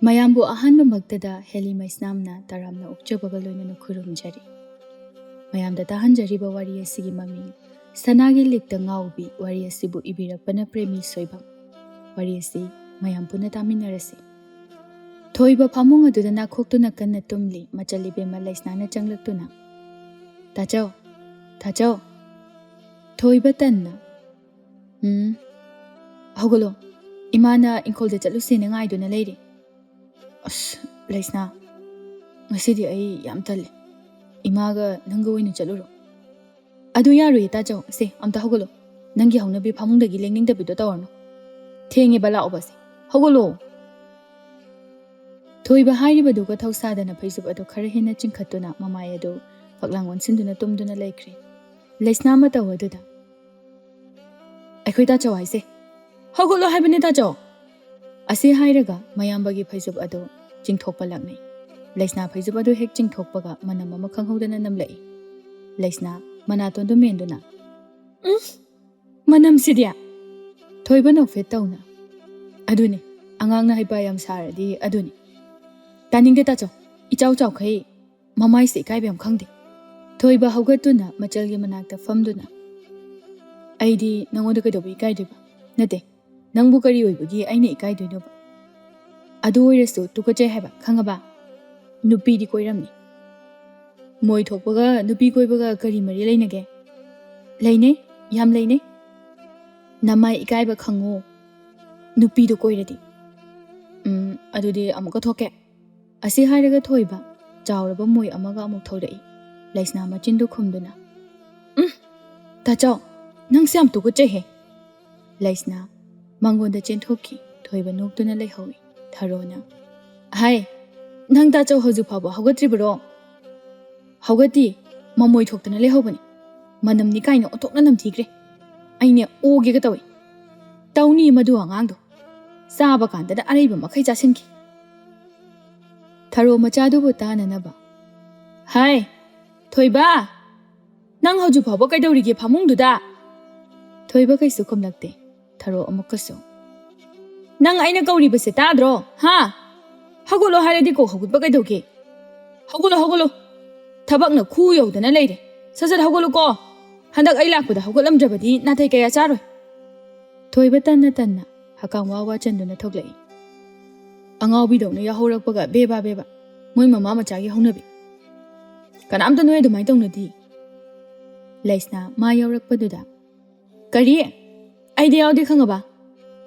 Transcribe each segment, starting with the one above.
ꯃꯌꯥꯝꯕꯨ ꯑꯍꯥꯟꯕꯃꯛꯇꯗ ꯍꯦꯂꯤ ꯃꯩꯁꯅꯥꯝꯅ ꯇꯔꯥꯝꯅ ꯑꯣꯛꯆꯕꯒ ꯂꯣꯏꯅꯅ ꯈꯨꯔꯨꯝꯖꯔꯤ꯫ ꯃꯌꯥꯝꯗ ꯇꯥꯍꯟꯖꯔꯤꯕ ꯋꯥꯔꯤ ꯑꯁꯤꯒꯤ ꯃꯃꯤꯡ ꯁꯅꯥꯒꯤ ꯂꯤꯛꯇ ꯉꯥꯎꯕꯤ ꯋꯥꯔꯤ ꯑꯁꯤꯕꯨ ꯏꯕꯤꯔꯛꯄꯅ ꯄ꯭ꯔꯦꯃꯤ ꯁꯣꯏꯕꯝ꯫ ꯋꯥꯔꯤ ꯑꯁꯤ ꯃꯌꯥꯝ ꯄꯨꯟꯅ ꯇꯥꯃꯤꯟꯅꯔꯁꯤ꯫ ꯊꯣꯏꯕ ꯐꯃꯨꯡ ꯑꯗꯨꯗ ꯅꯥꯈꯣꯛꯇꯨꯅ ꯀꯟꯅ ꯇꯨꯝꯂꯤ ꯃꯆꯜꯏꯕꯦꯝꯃ ꯂꯩꯁꯅꯥꯅ ꯆꯪꯂꯛꯇꯨꯅ "ꯇꯥꯆꯧ ꯇꯥꯆꯧ" ꯊꯣꯏꯕ ꯇꯟꯅ "ꯍꯧꯒꯠꯂꯣ, ꯏꯃꯥꯅ ꯏꯪꯈꯣꯜꯗ ꯆꯠꯂꯨꯁꯦꯅ ꯉꯥꯏꯗꯨꯅ ꯂꯩꯔꯤ꯫ ꯑꯁ ꯂꯩꯁꯅꯥ, ꯉꯁꯤꯗꯤ ꯑꯩ ꯌꯥꯝ ꯇꯜꯂꯦ, ꯏꯃꯥꯒ ꯅꯪꯒ ꯑꯣꯏꯅ ꯆꯠꯂꯨꯔꯣ." "ꯑꯗꯨ ꯌꯥꯔꯣꯏꯌꯦ ꯇꯥꯆꯧ, ꯁꯦ ꯑꯝꯇ ꯍꯧꯒꯠꯂꯣ, ꯅꯪꯒꯤ ꯍꯧꯅꯕꯤ ꯐꯃꯨꯡꯗꯒꯤ ꯂꯦꯡꯅꯤꯡꯗꯕꯤꯗꯣ ꯇꯧꯔꯅꯨ, ꯊꯦꯡꯉꯦꯕ ꯂꯥꯛꯑꯣꯕꯁꯦ, ꯍꯧꯒꯠꯂꯣ." ꯊꯣꯏꯕ ꯍꯥꯏꯔꯤꯕꯗꯨꯒ ꯊꯧꯁꯥꯗꯅ ꯐꯩꯖꯨꯞ ꯑꯗꯨ ꯈꯔ ꯍꯦꯟꯅ ꯆꯤꯡꯈꯠꯇꯨꯅ ꯃꯃꯥꯏ ꯑꯗꯨ ꯐꯛꯂꯥꯡ ꯑꯣꯟꯁꯤꯟꯗꯨꯅ ꯇꯨꯝꯗꯨꯅ ꯂꯩꯈ꯭ꯔꯦ꯫ ꯂꯩꯁꯅꯥ ꯃꯇꯧ ꯑꯗꯨꯗ "ꯑꯩꯈꯣꯏ ꯇꯥꯆꯧ ꯍꯥꯏꯁꯦ, ꯍꯧꯒꯠꯂꯣ ꯍꯥꯏꯕꯅꯦ ꯇꯥꯆꯧ." ꯑꯁꯤ ꯍꯥꯏꯔꯒ ꯃꯌꯥꯝꯕꯒꯤ ꯐꯩꯖꯨꯞ ꯑꯗꯨ ꯆꯤꯡꯊꯣꯛꯄ ꯂꯥꯛꯅꯩ꯫ ꯂꯩꯁꯅꯥ ꯐꯩꯖꯨꯞ ꯑꯗꯨ ꯍꯦꯛ ꯆꯤꯡꯊꯣꯛꯄꯒ ꯃꯅꯝ ꯑꯃ ꯈꯪꯍꯧꯗꯅ ꯅꯝꯂꯛꯏ꯫ ꯂꯩꯁꯅꯥ ꯃꯅꯥꯇꯣꯟꯗꯨ ꯃꯦꯟꯗꯨꯅ "ꯃꯅꯝꯁꯤꯗꯤ?" ꯊꯣꯏꯕ ꯅꯣꯛꯐꯦꯠ ꯇꯧꯅ "ꯑꯗꯨꯅꯤ, ꯑꯉꯥꯡꯅ ꯍꯩꯄꯥ ꯌꯥꯝ ꯁꯥꯔꯗꯤ ꯑꯗꯨꯅꯤ." "ꯇꯥꯅꯤꯡꯗꯦ ꯇꯥꯆꯧ, ꯏꯆꯥꯎ ꯆꯥꯎꯈꯩ ꯃꯃꯥꯏꯁꯦ ꯏꯀꯥꯏꯕ ꯌꯥꯝ ꯈꯪꯗꯦ." ꯊꯣꯏꯕ ꯍꯧꯒꯠꯇꯨꯅ ꯃꯆꯜꯒꯤ ꯃꯅꯥꯛꯇ ꯐꯝꯗꯨꯅ "ꯑꯩꯗꯤ ꯅꯪꯉꯣꯟꯗ ꯀꯩꯗꯧꯕ ꯏꯀꯥꯏꯗꯣꯏꯕ? ꯅꯠꯇꯦ, ꯅꯪꯕꯨ ꯀꯔꯤ ꯑꯣꯏꯕꯒꯤ ꯑꯩꯅ ꯏꯀꯥꯏꯗꯣꯏꯅꯣꯕ? ꯑꯗꯨ ꯑꯣꯏꯔꯁꯨ ꯇꯨꯀꯠꯆꯩ ꯍꯥꯏꯕ, ꯈꯪꯉꯕ? ꯅꯨꯄꯤꯗꯤ ꯀꯣꯏꯔꯝꯅꯤ." "ꯃꯣꯏ ꯊꯣꯛꯄꯒ ꯅꯨꯄꯤ ꯀꯣꯏꯕꯒ ꯀꯔꯤ ꯃꯔꯤ ꯂꯩꯅꯒꯦ?" "ꯂꯩꯅꯩ, ꯌꯥꯝ ꯂꯩꯅꯩ." "ꯅꯃꯥꯏ ꯏꯀꯥꯏꯕ ꯈꯪꯉꯣ, ꯅꯨꯄꯤꯗꯨ ꯀꯣꯏꯔꯗꯤ." "ꯑꯗꯨꯗꯤ ꯑꯃꯨꯛꯀ ꯊꯣꯛꯀꯦ." ꯑꯁꯤ ꯍꯥꯏꯔꯒ ꯊꯣꯏꯕ ꯆꯥꯎꯔꯕ ꯃꯣꯏ ꯑꯃꯒ ꯑꯃꯨꯛ ꯊꯧꯔꯛꯏ꯫ ꯂꯩꯁꯅꯥ ꯃꯆꯤꯟꯗꯨ ꯈꯨꯝꯗꯨꯅ "ꯇꯥꯆꯧ, ꯅꯪꯁꯦ ꯌꯥꯝ ꯇꯨꯀꯠꯆꯩꯍꯦ." ꯂꯩꯁꯅꯥ ꯃꯉꯣꯟꯗ ꯆꯦꯟꯊꯣꯛꯈꯤ꯫ ꯊꯣꯏꯕ ꯅꯣꯛꯇꯨꯅ ꯂꯩꯍꯧꯏ꯫ ꯊꯔꯣꯅ "ꯍꯥꯏ, ꯅꯪ ꯇꯥꯆꯧ ꯍꯧꯖꯤꯛ ꯐꯥꯎꯕ ꯍꯧꯒꯠꯇ꯭ꯔꯤꯕꯔꯣ?" "ꯍꯧꯒꯠꯇꯤ, ꯃꯃꯣꯏ ꯊꯣꯛꯇꯅ ꯂꯩꯍꯧꯕꯅꯤ. ꯃꯅꯝꯅꯤ ꯀꯥꯏꯅ ꯑꯣꯟꯊꯣꯛꯅ ꯅꯝꯊꯤꯈ꯭ꯔꯦ. ꯑꯩꯅꯦ ꯑꯣꯒꯦꯒ ꯇꯧꯏ." "ꯇꯧꯅꯤ ꯃꯗꯨ ꯑꯉꯥꯡꯗꯣ, ꯆꯥꯕ ꯀꯥꯟꯗꯅ ꯑꯔꯩꯕ ꯃꯈꯩ ꯆꯥꯁꯤꯟꯈꯤ." ꯊꯔꯣ ꯃꯆꯥꯗꯨꯕꯨ ꯇꯥꯅꯅꯕ "ꯍꯥꯏ ꯊꯣꯏꯕ, ꯅꯪ ꯍꯧꯖꯤꯛ ꯐꯥꯎꯕ ꯀꯩꯗꯧꯔꯤꯒꯦ ꯐꯃꯨꯡꯗꯨꯗ?" ꯊꯣꯏꯕ ꯀꯩꯁꯨ ꯈꯨꯝꯂꯛꯇꯦ꯫ ꯊꯔꯣ ꯑꯃꯨꯛꯀꯁꯨ "ꯅꯪ ꯑꯩꯅ ꯀꯧꯔꯤꯕꯁꯦ ꯇꯥꯗ꯭ꯔꯣ? ꯍꯥ? ꯍꯧꯒꯠꯂꯣ ꯍꯥꯏꯔꯗꯤ ꯀꯣꯛ ꯍꯧꯒꯠꯄ ꯀꯩꯗꯧꯒꯦ? ꯍꯧꯒꯠꯂꯣ ꯍꯧꯒꯠꯂꯣ, ꯊꯕꯛꯅ ꯈꯨ ꯌꯧꯗꯅ ꯂꯩꯔꯦ. ꯁꯠ ꯍꯧꯒꯠꯂꯨꯀꯣ, ꯍꯟꯗꯛ ꯑꯩ ꯂꯥꯛꯄꯗ ꯍꯧꯒꯠꯂꯝꯗ꯭ꯔꯕꯗꯤ ꯅꯥꯇꯩ ꯀꯌꯥ ꯆꯥꯔꯣꯏ." ꯊꯣꯏꯕ ꯇꯟꯅ ꯇꯟꯅ ꯍꯀꯥꯝ ꯋꯥ ꯋꯥ ꯆꯟꯗꯨꯅ ꯊꯣꯛꯂꯛꯏ꯫ ꯑꯉꯥꯎꯕꯤꯗꯧꯅ ꯌꯥꯍꯧꯔꯛꯄꯒ ꯕꯦꯕꯥ ꯕꯦꯕꯥ, ꯃꯣꯏ ꯃꯃꯥ ꯃꯆꯥꯒꯤ ꯍꯧꯅꯕꯤ. ꯀꯅꯥꯝꯇ ꯅꯣꯏ ꯑꯗꯨꯃꯥꯏꯅ ꯇꯧꯅꯗꯤ." ꯂꯩꯁꯅꯥ ꯃꯥ ꯌꯧꯔꯛꯄꯗꯨꯗ "ꯀꯔꯤ? ꯑꯩꯗꯤ ꯌꯥꯎꯗꯦ ꯈꯪꯉꯕ?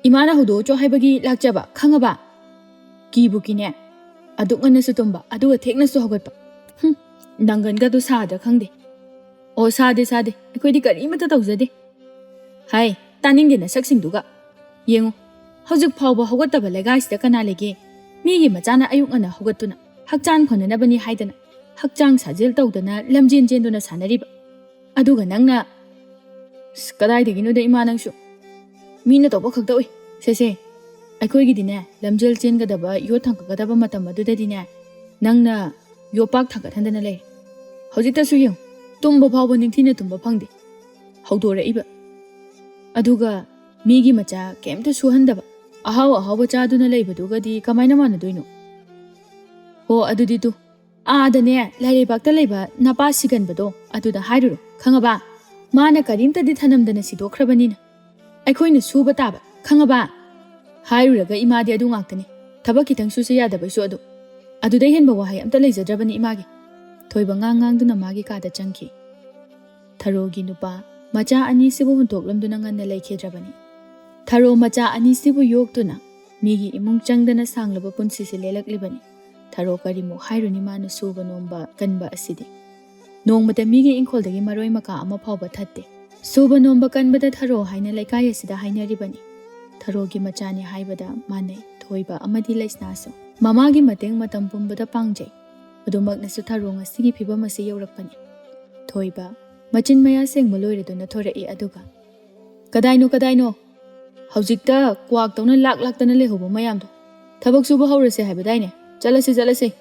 ꯏꯃꯥꯅ ꯍꯧꯗꯣꯛꯎꯆꯣ ꯍꯥꯏꯕꯒꯤ ꯂꯥꯛꯆꯕ, ꯈꯪꯉꯕ? ꯀꯤꯕꯨ ꯀꯤꯅꯦ, ꯑꯗꯨꯛ ꯉꯟꯅꯁꯨ ꯇꯨꯝꯕ, ꯑꯗꯨꯒ ꯊꯦꯡꯅꯁꯨ ꯍꯧꯒꯠꯄ. ꯅꯪꯒꯟꯒꯗꯨ ꯁꯥꯗ꯭ꯔ ꯈꯪꯗꯦ." "ꯑꯣ ꯁꯥꯗꯦ ꯁꯥꯗꯦ, ꯑꯩꯈꯣꯏꯗꯤ ꯀꯔꯤꯃꯠꯇ ꯇꯧꯖꯗꯦ." "ꯍꯥꯏ, ꯇꯥꯅꯤꯡꯗꯦ ꯅꯁꯛꯁꯤꯡꯗꯨꯒ. ꯌꯦꯡꯉꯨ, ꯍꯧꯖꯤꯛ ꯐꯥꯎꯕ ꯍꯧꯒꯠꯇꯕ ꯂꯩꯒꯥꯏꯁꯤꯗ ꯀꯅꯥ ꯂꯩꯒꯦ? ꯃꯤꯒꯤ ꯃꯆꯥꯅ ꯑꯌꯨꯛ ꯉꯟꯅ ꯍꯧꯒꯠꯇꯨꯅ ꯍꯛꯆꯥꯡ ꯐꯅꯅꯕꯅꯤ ꯍꯥꯏꯗꯅ ꯍꯛꯆꯥꯡ ꯁꯥꯖꯦꯜ ꯇꯧꯗꯅ ꯂꯝꯖꯦꯟ ꯆꯦꯟꯗꯨꯅ ꯁꯥꯟꯅꯔꯤꯕ. ꯑꯗꯨꯒ ꯅꯪꯅ..." "ꯀꯗꯥꯏꯗꯒꯤꯅꯣꯗ ꯏꯃꯥ ꯅꯪꯁꯨ, ꯃꯤꯅ ꯇꯧꯕ ꯈꯛꯇ ꯎꯏ. ꯁꯦ ꯑꯩꯈꯣꯏꯒꯤꯗꯤꯅꯦ, ꯂꯝꯖꯦꯜ ꯆꯦꯟꯒꯗꯕ ꯌꯣꯠ ꯊꯥꯡꯒꯠꯀꯗꯕ ꯃꯇꯝ ꯑꯗꯨꯗꯗꯤꯅꯦ, ꯅꯪꯅ ꯌꯣꯠꯄꯥꯛ ꯊꯥꯡꯒꯠꯍꯟꯗꯅ ꯂꯩꯔꯦ. ꯍꯧꯖꯤꯛꯇꯁꯨ ꯌꯦꯡꯉꯨ, ꯇꯨꯝꯕ ꯐꯥꯎꯕ ꯅꯤꯡꯊꯤꯅ ꯇꯨꯝꯕ ꯐꯪꯗꯦ. ꯍꯧꯗꯣꯔꯛꯏꯕ. ꯑꯗꯨꯒ ꯃꯤꯒꯤ ꯃꯆꯥ ꯀꯩꯝꯇ ꯁꯨꯍꯟꯗꯕ, ꯑꯍꯥꯎ ꯑꯍꯥꯎꯕ ꯆꯥꯗꯨꯅ ꯂꯩꯕꯗꯨꯒꯗꯤ ꯀꯃꯥꯏꯅ ꯃꯥꯟꯅꯗꯣꯏꯅꯣ? ꯍꯣ ꯑꯗꯨꯗꯤ ꯇꯨ, ꯑꯥꯗꯅꯦ ꯂꯥꯏꯔꯩꯕꯥꯛꯇ ꯂꯩꯕ ꯅꯄꯥ ꯁꯤꯒꯟꯕꯗꯣ ꯑꯗꯨꯗ ꯍꯥꯏꯔꯨꯔꯣ, ꯈꯪꯉꯕ? ꯃꯥꯅ ꯀꯔꯤꯝꯇꯗꯤ ꯊꯅꯝꯗꯅ ꯁꯤꯗꯣꯛꯈ꯭ꯔꯕꯅꯤꯅ ꯑꯩꯈꯣꯏꯅ ꯁꯨꯕ ꯇꯥꯕ, ꯈꯪꯉꯕ? ꯍꯥꯏꯔꯨꯔꯒ ꯏꯃꯥꯗꯤ ꯑꯗꯨ ꯉꯥꯛꯇꯅꯤ, ꯊꯕꯛ ꯈꯤꯇꯪ ꯁꯨꯁꯦ ꯌꯥꯗꯕꯩꯁꯨ ꯑꯗꯨ. ꯑꯗꯨꯗꯩ ꯍꯦꯟꯕ ꯋꯥꯍꯩ ꯑꯝꯇ ꯂꯩꯖꯗ꯭ꯔꯕꯅꯤ ꯏꯃꯥꯒꯤ." ꯊꯣꯏꯕ ꯉꯥꯡꯗꯨꯅ ꯃꯥꯒꯤ ꯀꯥꯗ ꯆꯪꯈꯤ꯫ ꯊꯔꯣꯒꯤ ꯅꯨꯄꯥ ꯃꯆꯥ ꯑꯅꯤꯁꯤꯕꯨ ꯍꯨꯟꯇꯣꯛꯂꯝꯗꯨꯅ ꯉꯟꯅ ꯂꯩꯈꯤꯗ꯭ꯔꯕꯅꯤ꯫ ꯊꯔꯣ ꯃꯆꯥ ꯑꯅꯤꯁꯤꯕꯨ ꯌꯣꯛꯇꯨꯅ ꯃꯤꯒꯤ ꯏꯃꯨꯡ ꯆꯪꯗꯅ ꯁꯥꯡꯂꯕ ꯄꯨꯟꯁꯤꯁꯦ ꯂꯦꯜꯂꯛꯂꯤꯕꯅꯤ꯫ ꯊꯔꯣ ꯀꯔꯤꯃꯨꯛ ꯍꯥꯏꯔꯨꯅꯤ ꯃꯥꯅ ꯁꯨꯕ ꯅꯣꯝꯕ ꯀꯟꯕ ꯑꯁꯤꯗꯤ? ꯅꯣꯡꯃꯇ ꯃꯤꯒꯤ ꯏꯪꯈꯣꯜꯗꯒꯤ ꯃꯔꯣꯏ ꯃꯀꯥ ꯑꯃ ꯐꯥꯎꯕ ꯊꯠꯇꯦ꯫ ꯁꯨꯕ ꯅꯣꯝꯕ ꯀꯟꯕꯗ ꯊꯔꯣ ꯍꯥꯏꯅ ꯂꯩꯀꯥꯏ ꯑꯁꯤꯗ ꯍꯥꯏꯅꯔꯤꯕꯅꯤ꯫ ꯊꯔꯣꯒꯤ ꯃꯆꯥꯅꯤ ꯍꯥꯏꯕꯗ ꯃꯥꯟꯅꯩ ꯊꯣꯏꯕ ꯑꯃꯗꯤ ꯂꯩꯁꯅꯥꯁꯨ꯫ ꯃꯃꯥꯒꯤ ꯃꯇꯦꯡ ꯃꯇꯝ ꯄꯨꯝꯕꯗ ꯄꯥꯡꯖꯩ꯫ ꯑꯗꯨꯃꯛꯅꯁꯨ ꯊꯔꯣ ꯉꯁꯤꯒꯤ ꯐꯤꯕꯝ ꯑꯁꯤ ꯌꯧꯔꯛꯄꯅꯤ꯫ ꯊꯣꯏꯕ ꯃꯆꯤꯟ ꯃꯌꯥ ꯁꯦꯡꯕ ꯂꯣꯏꯔꯗꯨꯅ ꯊꯣꯔꯛꯏ ꯑꯗꯨꯒ ꯀꯗꯥꯏꯅꯣ? ꯍꯧꯖꯤꯛꯇ ꯀ꯭ꯋꯥꯛꯇꯧꯅ ꯂꯥꯛꯇꯅ ꯂꯩꯍꯧꯕ ꯃꯌꯥꯝꯗꯣ ꯊꯕꯛ ꯁꯨꯕ ꯍꯧꯔꯁꯦ ꯍꯥꯏꯕꯗꯥꯏꯅꯦ? ꯆꯠꯂꯁꯤ."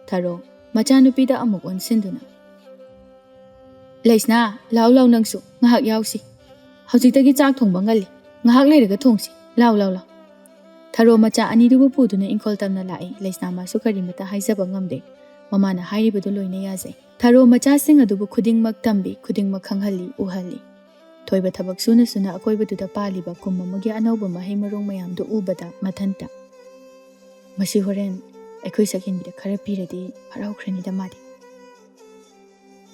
ꯊꯔꯣ ꯃꯆꯥꯅꯨꯄꯤꯗ ꯑꯃꯨꯛ ꯑꯣꯟꯁꯤꯟꯗꯨꯅ "ꯂꯩꯁꯅꯥ, ꯂꯥꯎ ꯅꯪꯁꯨ ꯉꯥꯏꯍꯥꯛ ꯌꯥꯎꯁꯤ. ꯍꯧꯖꯤꯛꯇꯒꯤ ꯆꯥꯛ ꯊꯣꯡꯕ ꯉꯜꯂꯤ, ꯉꯥꯏꯍꯥꯛ ꯂꯩꯔꯒ ꯊꯣꯡꯁꯤ. ꯂꯥꯎ." Tharo macha anidubu puduna inkol tamna lai Laisna masu karimata haizaba ngamde mamana hairibadu loina yazai Tharo macha sing adubu khudingmak tambi khudingmak khanghalli uhalli Thoiba thabak suna suna akoibaduda paliba kummamagi anauba mahai marong mayamdu ubada mathanta Masi horen akhoi sakinbida khara piradi haraukhrani da madi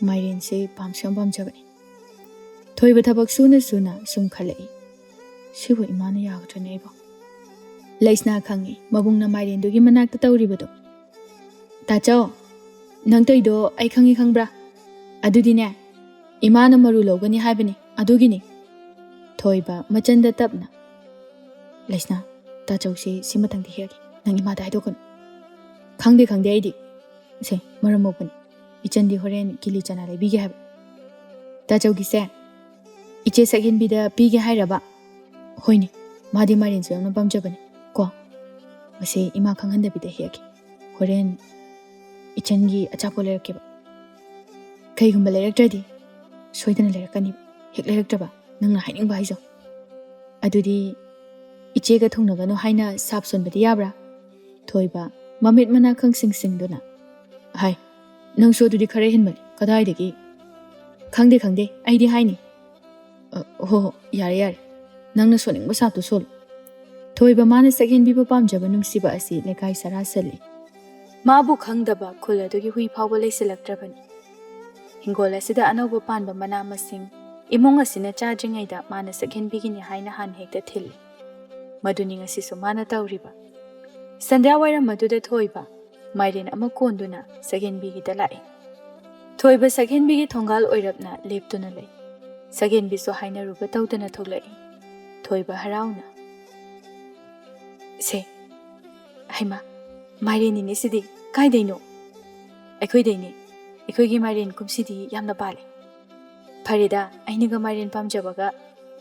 Mairen se pamsam pamjabani Thoiba thabak suna suna sum khalai Sibu imana yagdrane ibo Laisna khangi mabungna Mairen dugi manakta tawribadu Tachao nang toido ai khangi khangbra adudine imana maru logani haibani adugini Thoiba machanda tapna Laisna tachao se simatangdi hegi nang imada haidokon khangde aidi se maramopani ichandi horen kili chana lebige hab tachao gi se iche sakin bida pige hairaba hoini madi Mairen se amna pamjabani ko mase ima khanghanda bida hegi horen ichangi achapo lerakeba kaigumba leraktradi soidana lerakani hek leraktraba nangna hainingba haizo adudi ichega thongnagano haina sapsonbadi yabra Thoiba mamit mana khangsing singduna hai nangso adudi khare hinbani kadaidagi khangde aidi haini ho yare nangna soningba saptu sol Thoiba mana sakhen biba pamjaba nungsiba asi lekai sarasali Mabu khangdaba khula dugi hui phawba leisilaktrabani Hingol asida anauba panba mana masing imong asina chajringaida mana sakhen bigini haina han hekta thil maduni ngasisu mana tawriba Sandhya wairam maduda Thoiba Mairen ama konduna sakhen bigi da lai Thoiba sakhen bigi thongal oirapna leptuna lai sakhen bisu haina ruba tawdana tholai Thoiba harauna Se haima Mairen ni sidi kai deino Akhoi deini Akhoigi Mairen kumsidi yamna pale Farida ainiga Mairen pamjabaga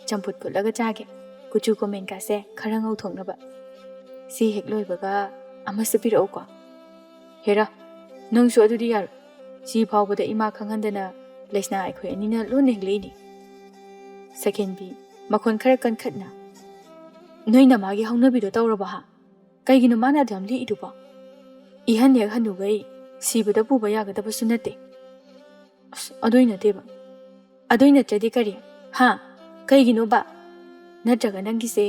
champut pulaga chage kuchu komen ka se khara ngau thongnaba si hek loibaga amasu pirau ko hera nangsu adudi yar si phawbada ima khanghandana Laisna akhoi anina lon hegleini second bi makhon khara kan khatna noina magi haunabido tawraba ha kaigino mana damli iduba ihan hek hanugai sibada puba yagadaba sunate adoina deba adoina chadi kari ha kaigino ba natraga nangise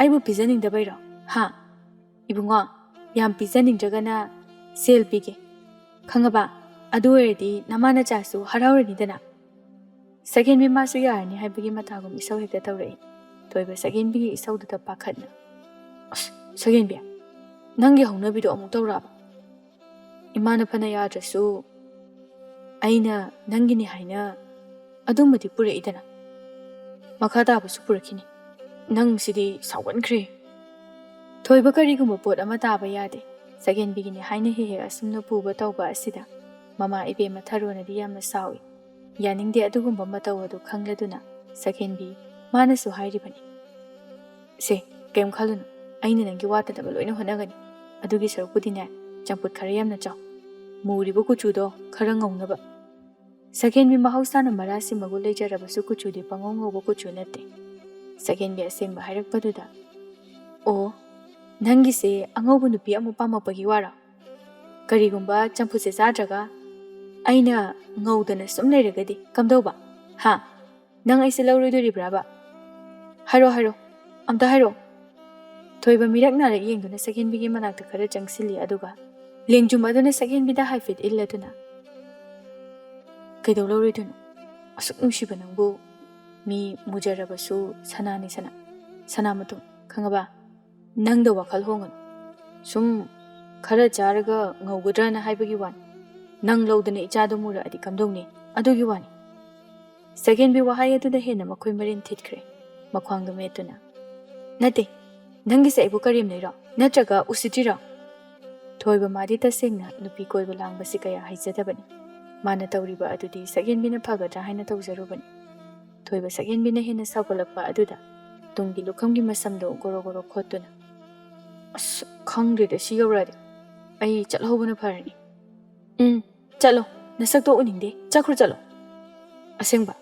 aibu pizaning da bairo ha ibunga yam pizaning jagana sel pige khangaba adu erdi namana chasu harawrani dana second bi masu yarni haibigi matagum isau hekta tawrai Thoiba second bi isau da pakhatna second bi nangi haunabi do amuk tawraba imana phana yadrasu aina nangini haina adumati pure idana makhada basu purakini nang sidi sawankhre Thoiba karigumba pot ama taba yade second bigini haina he asumna puba tawba asida mama ibe matharona di yamna sawi yaningde adugumba mataw adu khangladuna second bi manasu hairibani se kem khalun aina nangi wata da loina honagani adugi sarupudine champut khare yamna chaw muribu kuchudo khara ngawnaba second bi mahausana marasi magul leijarabasu kuchudi pangonggo kuchu nate second bi asengba hairakpaduda o nangi se angaubu nupi amu pamapagi wara karigumba champuse sadraga aina ngaudana sum leiragadi kamdauba ha nang aise lawroidoribraba haro amta haro Thoiba mirakna ra yengduna second bi gi manakta khara changsili aduga lengjum aduna second bi da haifit illaduna kaidau lawroidun asuk nungsiba nangbu mi mujarabasu sanani sanamatu khangaba nangda wakal hongan sum khara jaraga ngaugudrana haibagi wan nang lawdana ichadu mura adi kamdongni adugi wani second bi wahai adu da hena makhoi marin thitkhre makhwangda metuna nate nangi se ibu karim leira natraga usitira Thoiba madi tasengna nupi koiba langbasi kaya haijadabani mana tawriba adudi second bi na phagadra haina tawjarubani Thoiba second bi na hena saugolakpa aduda tunggi lukhamgi masamdo goro khotuna khangre da si yawradi ai chalhobuna pharani chalo nasakto uningde chakru chalo asengba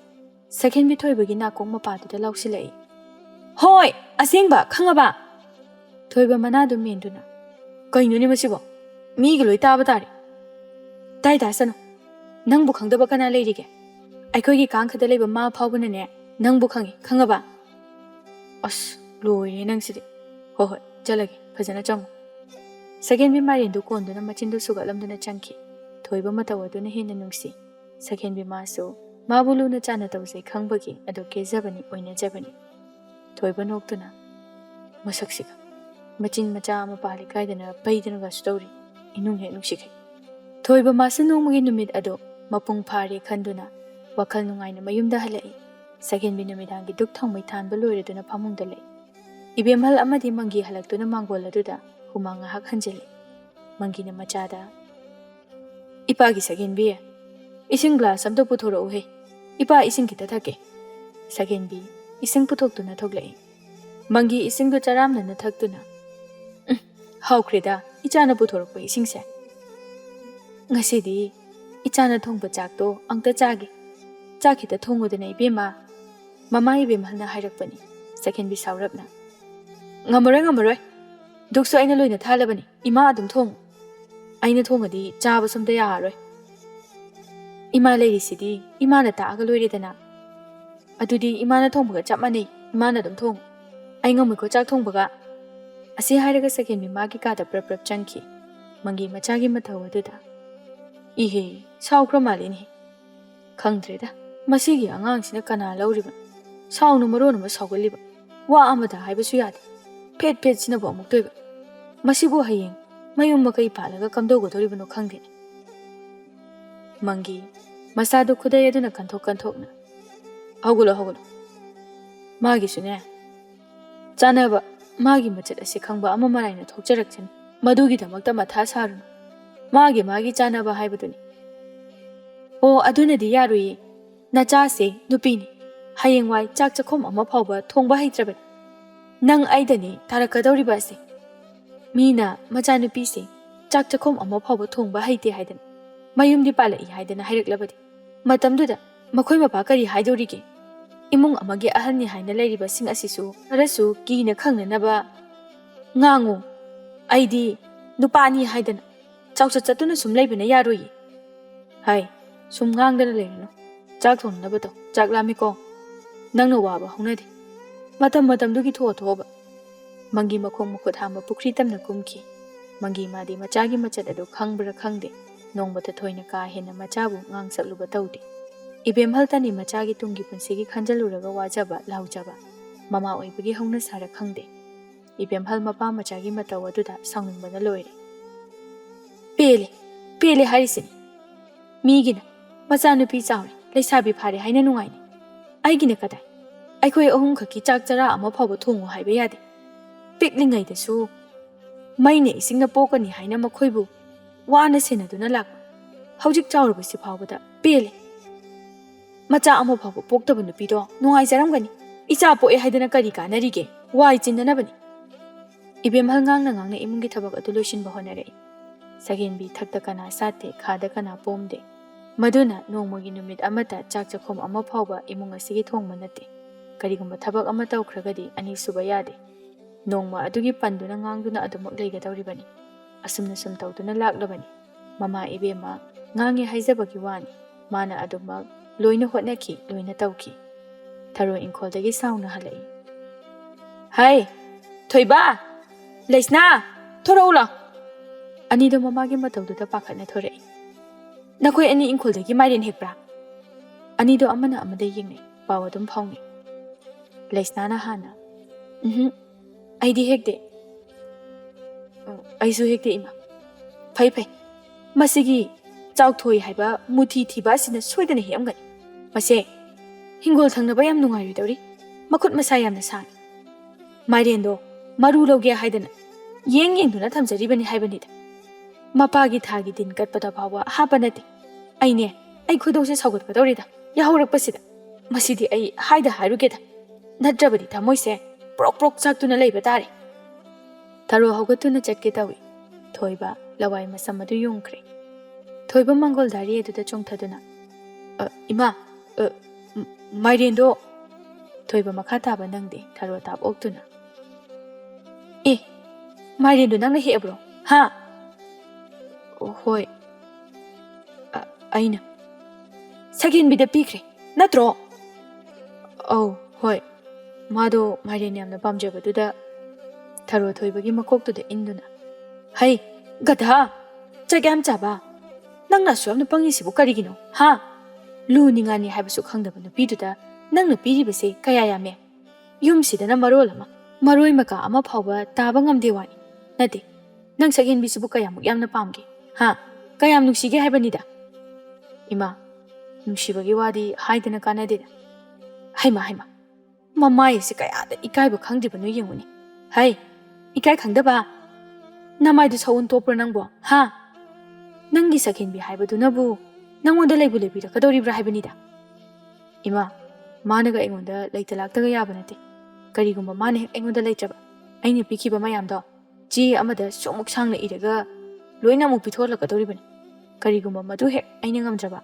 second bi Thoiba gi na kong mapa du da lausilai hoi asengba khangaba Thoiba manadu menduna. Kainuni masibo. Migi loi taba tari. Tai tai sano. Nang bu khangdaba kana leirige. Aikhoigi kang khada leiba ma phawbuna ne. Nang bu khangi khangaba. As loi nang sidi. Ho ho jalage phajana cham. Second bi mari ndu konduna machindu sugalamduna changki. Thoiba matawaduna hena nungsi. Second bi maso mabulu na chana tawse khangbagi ado kezabani oina jabani. Thoiba noktuna. Masaksiga. Machin macha ama pali kaidana paidana ga story. Inung he nungsikai. Thoiba masa nongmagi numit ado mapung phari khanduna wakal nungaina mayumda halai. Second bi numidangi duk thongmai thanba loireduna phamungda lei. Ibemhal amadi mangi halaktuna mangol aduda humanga hak hanjeli. Mangi na machada. Ipagi second bi ising glass amdo puthoro uhe. Ipa ising kita thake. Second bi ising puthokduna thoklei. Mangi ising do charamna na thakduna. Haukreda ichana puthorokpa ising se. Ngasidi ichana thongba chakto angta chagi. Chakita thongodana ibema. Mama ibemhalna hairakpani. Second bi saurapna. Ngamoroi. Dukso aina loina thalabani. Ima adum thong. Aina thongadi chaba somda yaroi. Ima leiri sidi ima na taaga loiredana. Adudi ima na thongbaga chapmani. Ima na adum thong. Ai ngamiko chak thongbaga. Asi hairaga second bi magi kada prap changki. Mangi machagi mathaw aduda. Ihe saukra malini. Khangdreda. Masigi angangsina kana lauriba. Saunu maronu ma saugaliba. Wa amada haibasu yade. Pet sina bo amuk toiba. Masibu hayeng mayum makai palaga kamdogo doribano khangdene. Mangi masado khudai aduna kanthokna. Haugulo. Magi sune. Chanaba magi machat ase khangba ama maraina thokcharakchen. Madugi damakta matha sarun. Magi chanaba haibaduni. O aduna di yarui. Nacha se nupini. Hayeng wai chak chakhom ama phawba thongba haitrabani. Nang aidani tarakadoriba se. Mina macha nupi se chak chakhom ama phawba thongba haite haidan. Mayum di pala I haidana haireklabadi. Matamduda makhoi mapa kari haidorige. Imung amagi ahalni haina leiriba sing asisu arasu kina khangnanaba ngangu aidi nupani haidana chawcha chatuna sum leibana yaroi. Hai sum ngangdana leirano. Chak thongnaba to chak lamiko. Nangna waba hongnade. Matam dugi thoba. Mangi makhong makhot hamba pukri tamna kumki. Mangi madi machagi machat ado khangbra khangde. Nongbata thoina ka hena machabu ngang sakluba tawde. Ibemhal tani machagi tungi punsigi khanjaluraga wajaba laujaba. Mama oibagi hongna sara khangde. Ibemhal mapa machagi mataw aduda saungbana loire. Pele harisini. Migina macha nupi chawre leisabi phare haina nungaini. Aigina kadai. Aikhoi ahum khaki chak chara ama phawba thongu haiba yade. Piklingai dasu maine isingna pokani haina makhoibu wana senaduna lak. Haujik chawrabasi phawbada pele. Macha ama phawba poktaba nupido nungai jaramgani. Icha poe haidana kari kanarige wai chinnanabani. Ibemhal ngangna imungi thabak adu loisinba honare. Second bi thakta kana sate khada kana pomde. Maduna nongmogi numit amata chak chakhom ama phawba imung asigi thongma nate. Karigumba thabak ama tawkhragadi ani suba yade. Nongma adugi panduna ngangduna adumak leigadawribani. Asumna sum tawduna laklabani. Mama ibema ngangi haijabagi wani. Mana adumak loina hotnaki loina tawki. Tharo inkholdagi sauna halai. Hai Thoiba Leisna Thoroula Anido mamagi matawduda pakhatna thorai. Nakoi ani inkholdagi mairen hekbra. Anido amana amada yengnai pawadum phawni. Leisna na hana. Aidi hekde. Aisu hekde ima. Phai. Masigi chawthoi haiba muthi thiba sina soidana hemgani. Mase hingol thangnaba yam nungai dawri. Makut masa yamna sang. Mairendo maru loge haidana. Yengduna thamjaribani haibanida. Mapagi thagi din katpada phawa hapanate. Aine ai khudose saugat kadorida. Yahaurakpasida. Masidi ai haida hairugeda. Nadrabadi thamoise prok chaktuna leiba tare. Tharo haugatuna chatke tawi. Thoiba lawai masam adu yungkre. Thoiba mangol dari eduda chongthaduna. Ima mairendo. Thoiba makha taba nangde tharo tab oktuna. Mairendo nang na heabro. Ha? Hoi. Aina. Sagin bida pikre. Natro. Oh, hoi. Mado Mairen yamna pamjabaduda tharo thoibagi makoktuda induna. Hai, gadha. Chagam chaba. Nangna suamna pangisibu karigino. Ha? Lu ningani haibasu khangdaba nupiduda nangna piribase kaya yame. Yumsidana marolama. Maroi maka ama phawba taba ngamde wani. Nade. Nang sagin bisibu kayamuk yamna pamge. Ha? Kayam nuksige haibanida. Ima, nuksibagi wadi haidana kanadeda. Haima. Mamai se kaya da ikai ba khangdiba no yenguni. Hai, ikai khangdaba. Namai du sawun topro nangbo. Ha? Nangi sakhin bi haibadu nabu. Nangonda leibu lebira kadoribra haibanida. Ima, managa engonda leitalaktaga yabanate. Karigumba mane engonda leitraba. Aina pikiba mayamdo. Ji amada somuk sangna iraga loina mu pithola kadoribani. Karigumba madu hek aina ngamdraba.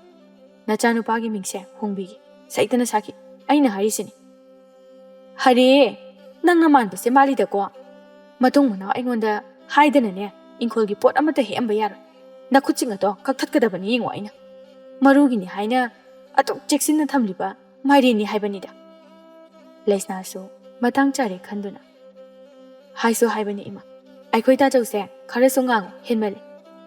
Nachanu pagi mingse hongbigi. Saitana saki. Aina harisini. Hare, nang naman ba si mali da ko? Matung mo na engonda haidana ne ingkolgi pot amata hemba yaro. Nakutsing ato kaktat kadaba ni ingwa ina. Marugi ni haina atok jeksin na thamliba mairi ni haibanida. Laisna so matang chare khanduna. Haiso haibani ima. Aikoi ta jause khara songang henmale.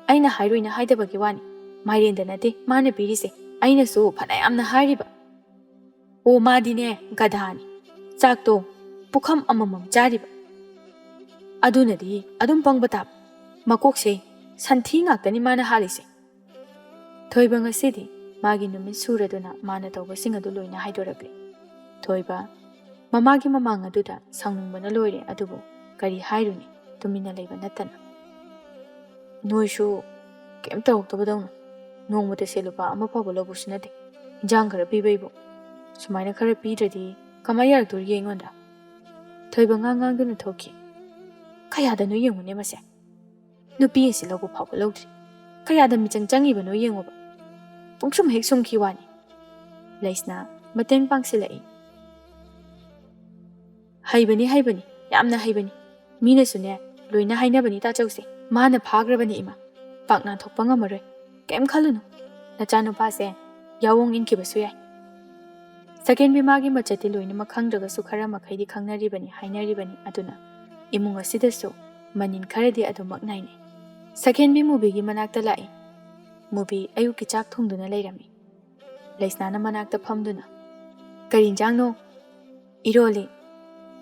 Aina hairoina haidabagi wani. Mairenda nate mana pirise. Aina so phanayamna hairiba. O madine gadhani. Chakto pukham amamam chariba. Adunadi adum pangbatab. Makokse santhi ngaktani mana halise. Thoiba ngasidi magi numit suraduna mana tawba sing adu loina haidorakle. Thoiba mamagi mamang aduda sangnungbana loire adubu kari hairuni tumina leiba natana. Noishu kem tawaktabadawna nongmata selupa ama pawba lobusinade. Injang khara pibaibu. Sumaina khara pidradi Kamaya tur yengonda. Thoiba ngang duna thoki. Kayada no yengune mase. Nupi esi lobu phawba lodri. Kayada michang changiba no yengoba. Pungsum hek sumki wani. Laisna mateng pangsilai. Haibani yamna haibani. Mina sune loina hainabani ta chause. Mana phagrabani ima. Pakna thokpa ngamaroi. Kem khalunu. Nachanu pase yawong inkibasu yai. Second bimagi machati loina makhangdraga sukhara makhaidi khangnaribani hainaribani aduna imunga sidasu manin kharadi adu maknaine. Second bi movie gi manakta lai. Movie ayuki chak thungduna leirami. Laisnana manakta phamduna. Kari injang no? Irole.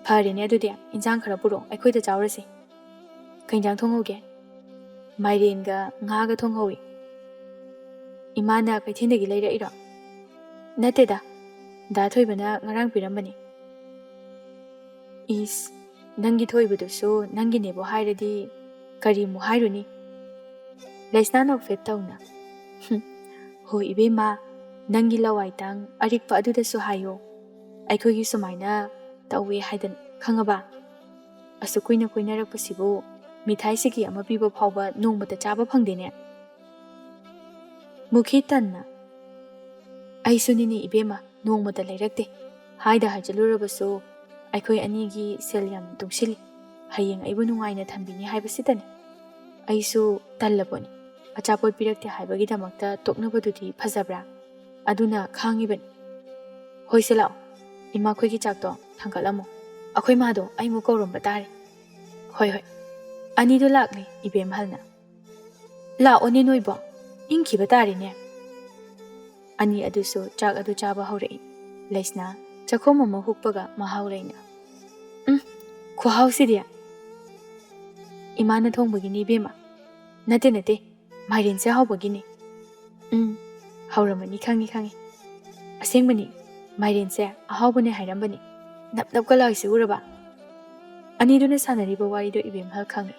Phare ne adudi injang khara puro aikhoida chawrasi. Kainjang thongoge. Mairenga ngaga thonghowi. Imana kaithindagi leira iro. Nateda. Da thoibana ngarang pirambani. Is nangi thoibadu so nangi nebo hairadi kari mu hairuni. Laisna no fetawna. Ho ibema nangi lawai tang arikpa aduda so hayo. Aikhogi sumaina tawe haidan khangaba. Asu kuina rakpasibu mithai sigi ama piba phawba nongmata chaba phangdene. Mukhi tanna. Aisunini ibema nongmata leirakte. Haida hajalurabaso aikhoi anigi selyam tungsili. Hayeng aibu nungaina thambini haibasitani. Aisu tallaboni. Achapot pirakte haibagi damakta toknabadudi phajabra. Aduna khangibani. Hoiselao. Ima khoi gi chakto thangkalamo. Akhoi mado aimu koromba tare. Hoi. Ani do lakli ibem halna. La oni noibo. Inki batari ne. Ani aduso chak adu chaba haurei. Laisna chakhoma mahukpaga mahaureina. Khu hausidia. Imana thongbagini bema. Nate. Mairin se haubagini. Hauramani khangi. Asengbani Mairin se ahaubane hairambani. Nap kalai se uraba. Ani duna sanariba warido ibem hal khangi.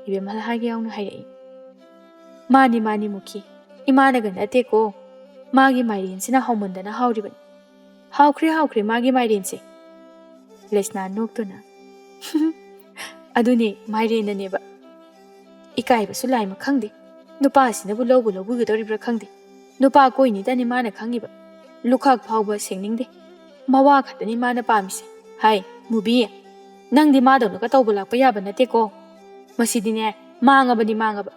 Ibem hal hagi yauna hairei. Mani mukhi. Imana ga nate ko. Magi Mairin sina haumandana hauribani. Haukri magi Mairin se. Lesna noktuna. Aduni Mairin na neba. Ikai ba sulai ma khangde. Nupa sina bu lobu gadoribra khangde. Nupa koi ni dani mana khangiba. Lukhak phawba sengningde. Mawa khatani mana pamise. Hai, mubi. Nangdi mado no ka tawba lakpa yaba nate ko. Masidine mangabadi mangaba.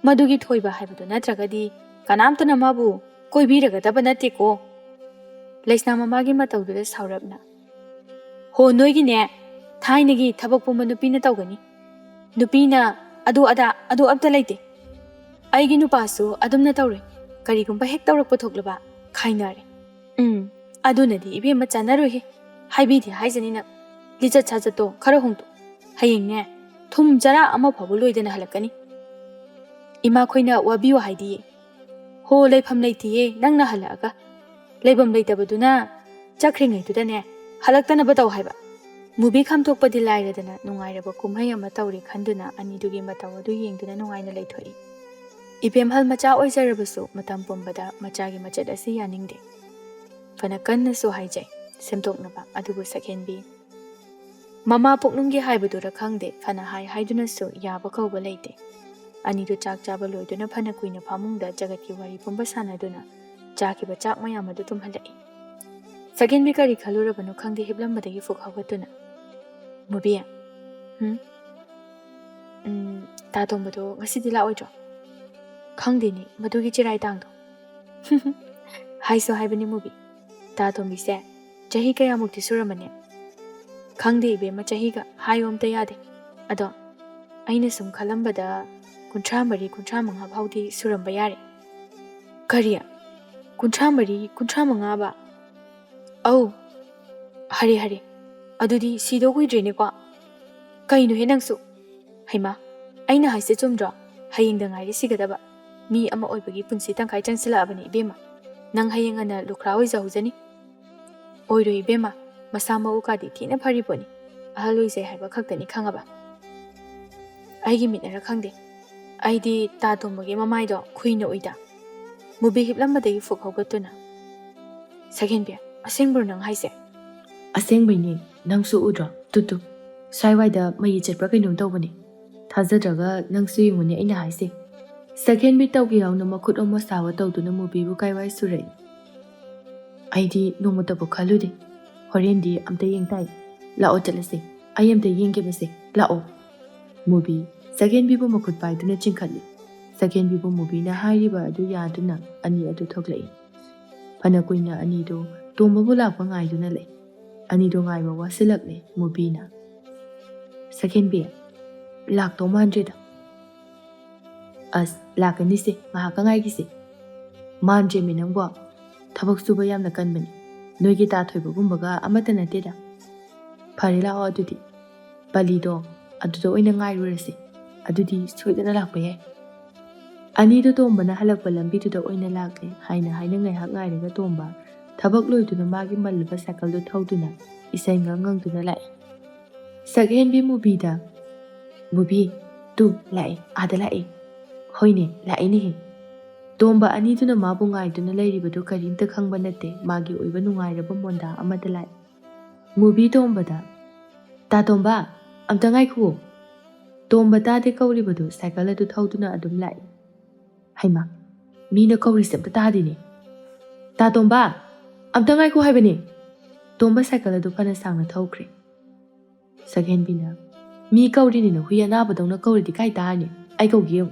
Madugi thoiba haibadu natragadi kanamtana mabu koibiragadaba nateko. Laisna mamagi matawduda saurabna. Ho noigine thainagi thabak pumba nupina tawgani. Nupina adu abta laite. Aigi nupasu adumna tawre. Karigumba hek tawrakpa thoklaba khainare. Adunadi ibema chanarohe. Haibidi haizanina. Lichat chajato khara hongto. Hayingne thum jara ama phabu loidana halakani. Ima khoina wabiwa haidiye. Ho leifam leitiye nangna halaga. Leibam leitabaduna chakringai tudane halaktana bataw haiba. Mubi khamthokpadi lairadana nungairaba kumhai ama tawri khanduna anidugi mataw adu yengduna nungaina leithoi. Ipem hal macha oizarabasu matam pumbada machagi machat asi yaningde. Fana kanna so haijai semtoknaba adubu sakhenbi. Mama poknunggi haibadura khangde fana haiduna so yaba kauba leite. Anidu chak chaba loiduna fana kuina phamungda jagatki wari pumba sanaduna chakiba chak mayamadu tumhalai. Sakhenbi kari khalurabanu khangde hiblambadagi fukhawatuna. Mubiya. Tadombado ngasidi laoidro. Khangdeni madugi chirai tangdo. Haiso haibani mubi. Tadombi se chahi kaya mukti suramane. Khangde ibe ma chahiga hayom tayade. Ado aina sum khalambada kuntra manga bhaudi suramba yare. Kariya kuntra manga ba. Au hari adudi sido kuidrene kwa. Kainu he nangsu. Haima aina haise chumdra hayingda ngairi sigadaba. Mi ama oibagi punsi tangkai changsila abani ibema. Nang haying ana lukra oi jahujani. Oiro ibema masama ukadi thina phariboni. Ahaloi zai haiba khaktani khangaba. Aigi mitnara khangde. Aidi tadombagi mamaido khuina oida. Mubi hiplambadagi fukhawgatuna. Sakhenbi asengbur nang haise. Asengbaini nangsu udra tutu. Saiwaida mai chatpra kainum tawbani. Thajadraga nangsu yunguni aina haise. Sakhenbi tawgi yauna makhut oma sawa tawduna mubibu kaiwai surai. Aidi nomatabu khalude. Horendi amta yengtai. Lao chalase. Ayamta yengebase. Lao. Mubi Sakhenbi bu makhut paiduna chingkhali. Sakhenbi bu mubi na hairiba adu yaduna ani adu thoklai. Phana kuina ani do tombabu lakpa ngaiduna lei. Ani do ngaiba wasilakle mubina. Sakhenbi lakto mandreda. As lakanise mahakangaigise. Manje minangwa thabak suba yamna kanbani. Noigi ta thoibagumbaga amata nateda. Phari lao adudi. Balido adudo oina ngairurase. Adudi soidana lakpa yai. Ani do tombana halakpa lambiduda oina lakle haina ngaihak ngairaga tomba. Thabak loiduna magi malliba cycle do thauduna isai ngangduna lai. Sakhenbi mubida. Mubi tu lai ada lai. Hoine lai ni. Tomba ani duna mabu ngaiduna lairibadu karinta khangba nate magi oiba nungairaba monda amada lai. Mubi tombada. Ta tomba amta ngai khu. Tomba ta de kauribadu cycle adu thauduna adum lai. Haima mina kauri semta ta dini. Ta tomba amta ngai khu haibani. Tomba cycle adu phana sangna thaukhre. Sakhenbina mi kauri ni na huya na badawna kauri di kai ta ni ai kaugiyo.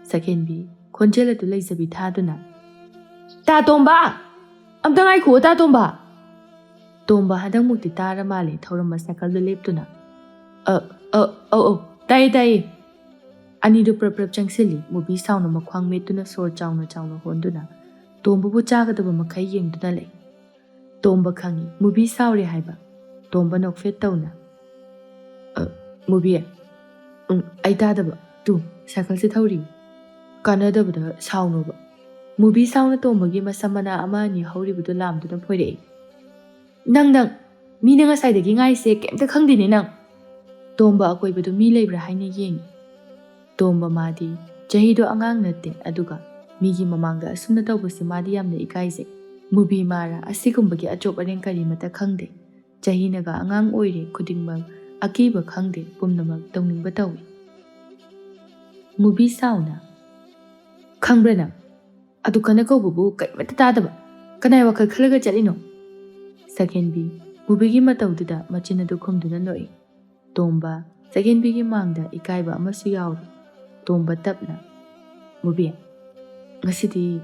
Sakhenbi khonjela tu leizabi thaduna. Ta tomba amta ngai khu ta tomba. Tomba hadang mukti tara male thauram cycle du leptuna. Tai ani du prap changsili mubi sauna makhwang metuna sor chawna honduna. Tomba bu chagadaba makhai yengduna lei. Tomba khangi mubi saure haiba. Tomba nokfet tawna. Mubi ai tadaba tu cycle se thauri. Kanadabada saunoba. Mubi sauna tombagi masamana ama ni hauribudu lamduna phoirei. Nang mina ngasaidagi ngaise kemta khangdini nang. Tomba akoibadu mi leibra haina yengi. Tomba madi jahido angang nate aduga migi mamangda asumna tawbasi madi yamna ikaise. Mubi mara asigumbagi achop areng kari mata khangde. Jahinaga angang oire khudingmang akiba khangde pumnamak tawningba tawi. Mubi sauna Khangbra adu kana kaububu kaimata tadaba kanai wakal khalaga chalino. Sakhenbi mubigi matawduda machina du khumduna noi. Tomba Sakhenbigi mangda ikaiba amasu yauri. Tomba tapna. Mubi, ngasidi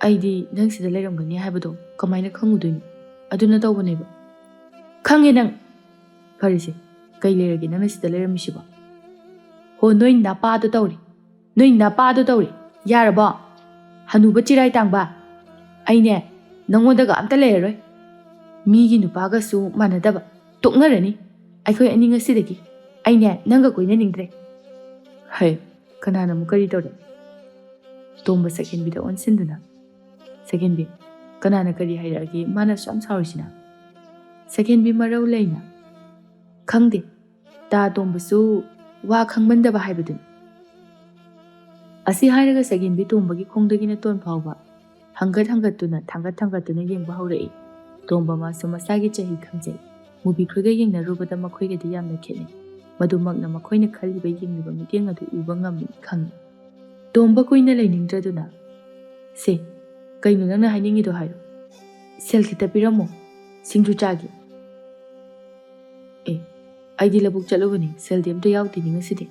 aidi nang sida layramgani haibado kamaina khangudoini. Aduna tawbaneba. Khange nang. Farisi, kai leragi nang sida layramisiba. Ho noi napa do tawri. Noi napa do tawri. Yaraba. Hanuba chirai tangba. Aine nangodaga amta layaroi. Migi nupaga su manadaba. Tuknarani. Aikoi ani ngasidagi. Aine nanga koina ningdre. Hai, kanana mukari tawre. Tomba Sakhenbida onsinduna. Sakhenbi, kanana kari hairagi mana sam saurishina. Sakhenbi marau layna. Khangde, ta tomba su wa khangmandaba haibadun. Asi hairaga Sakhenbi tomba gi khongdagina ton phawba. Hangat tuna yengba haurai. Tomba masu masagi chahi khamjai. Mubi khriga yengna rubada makhoiga di yamna khene. Madumakna makhoina khaliba yengliba miteng adu uba ngami khangi. Tomba koina lainingdraduna. Se, kaino nangna hainingido hairo. Sel kita piramo. Singju chagi. Aidi labuk chalubani sel di amta yauti ni ngasidi.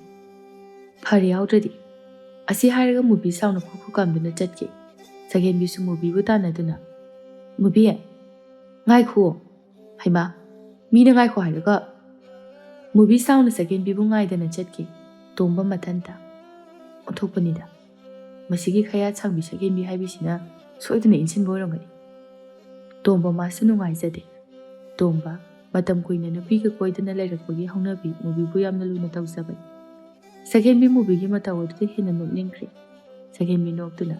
Phari yaudradi. Asi hairaga mubi sauna khukhu kamduna chatke. Sakhenbi su mubi bu tanaduna. Mubi ngai khuo. Haima, mina ngai kho hairaga. Mubi sauna Sakhenbi bu ngai dana chatke. Tomba matanta. Othopanida. Masigi khaya changbi Sakhenbi haibisina soiduna insinba oirangani. Tomba masu nungai jade. Tomba matam kuina nupiga koidana lairakpagi haunabi mubibu yamna luna tawjabani. Sakhenbi mubigi mataw aduda hena nokningkhre. Sakhenbi noktuna.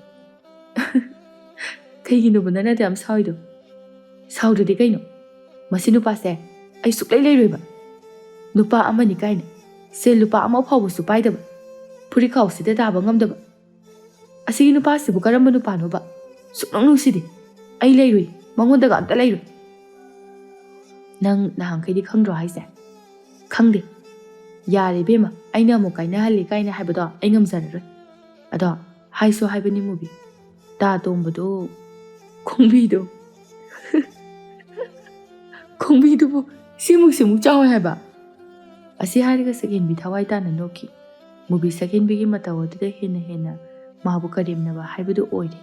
Kaiginobu nanade am sauido. Saudade kaino. Masi nupase ai suklai lairoiba. Nupa amani kaina. Se lupa ama phawbusu paidaba. Puri khawsida daba ngamdaba. Asigi nupasibu karamba nupanoba. Suknong nungsidi. Ai lairoi. Mangondaga amta lairoi. Nang nahangkaidi khangdro haise. Khangde. Yare bema. Aina amuk kaina halli kaina haibado ai ngamjararoi. Ado haiso haibani mubi. Ta tombado khongbido. Khongbido simuk chawa haiba. Asi hariga Sakhenbi thawai tana noki. Mubi Sakhenbigi mataw aduda hena mabu karimnaba haibado oire.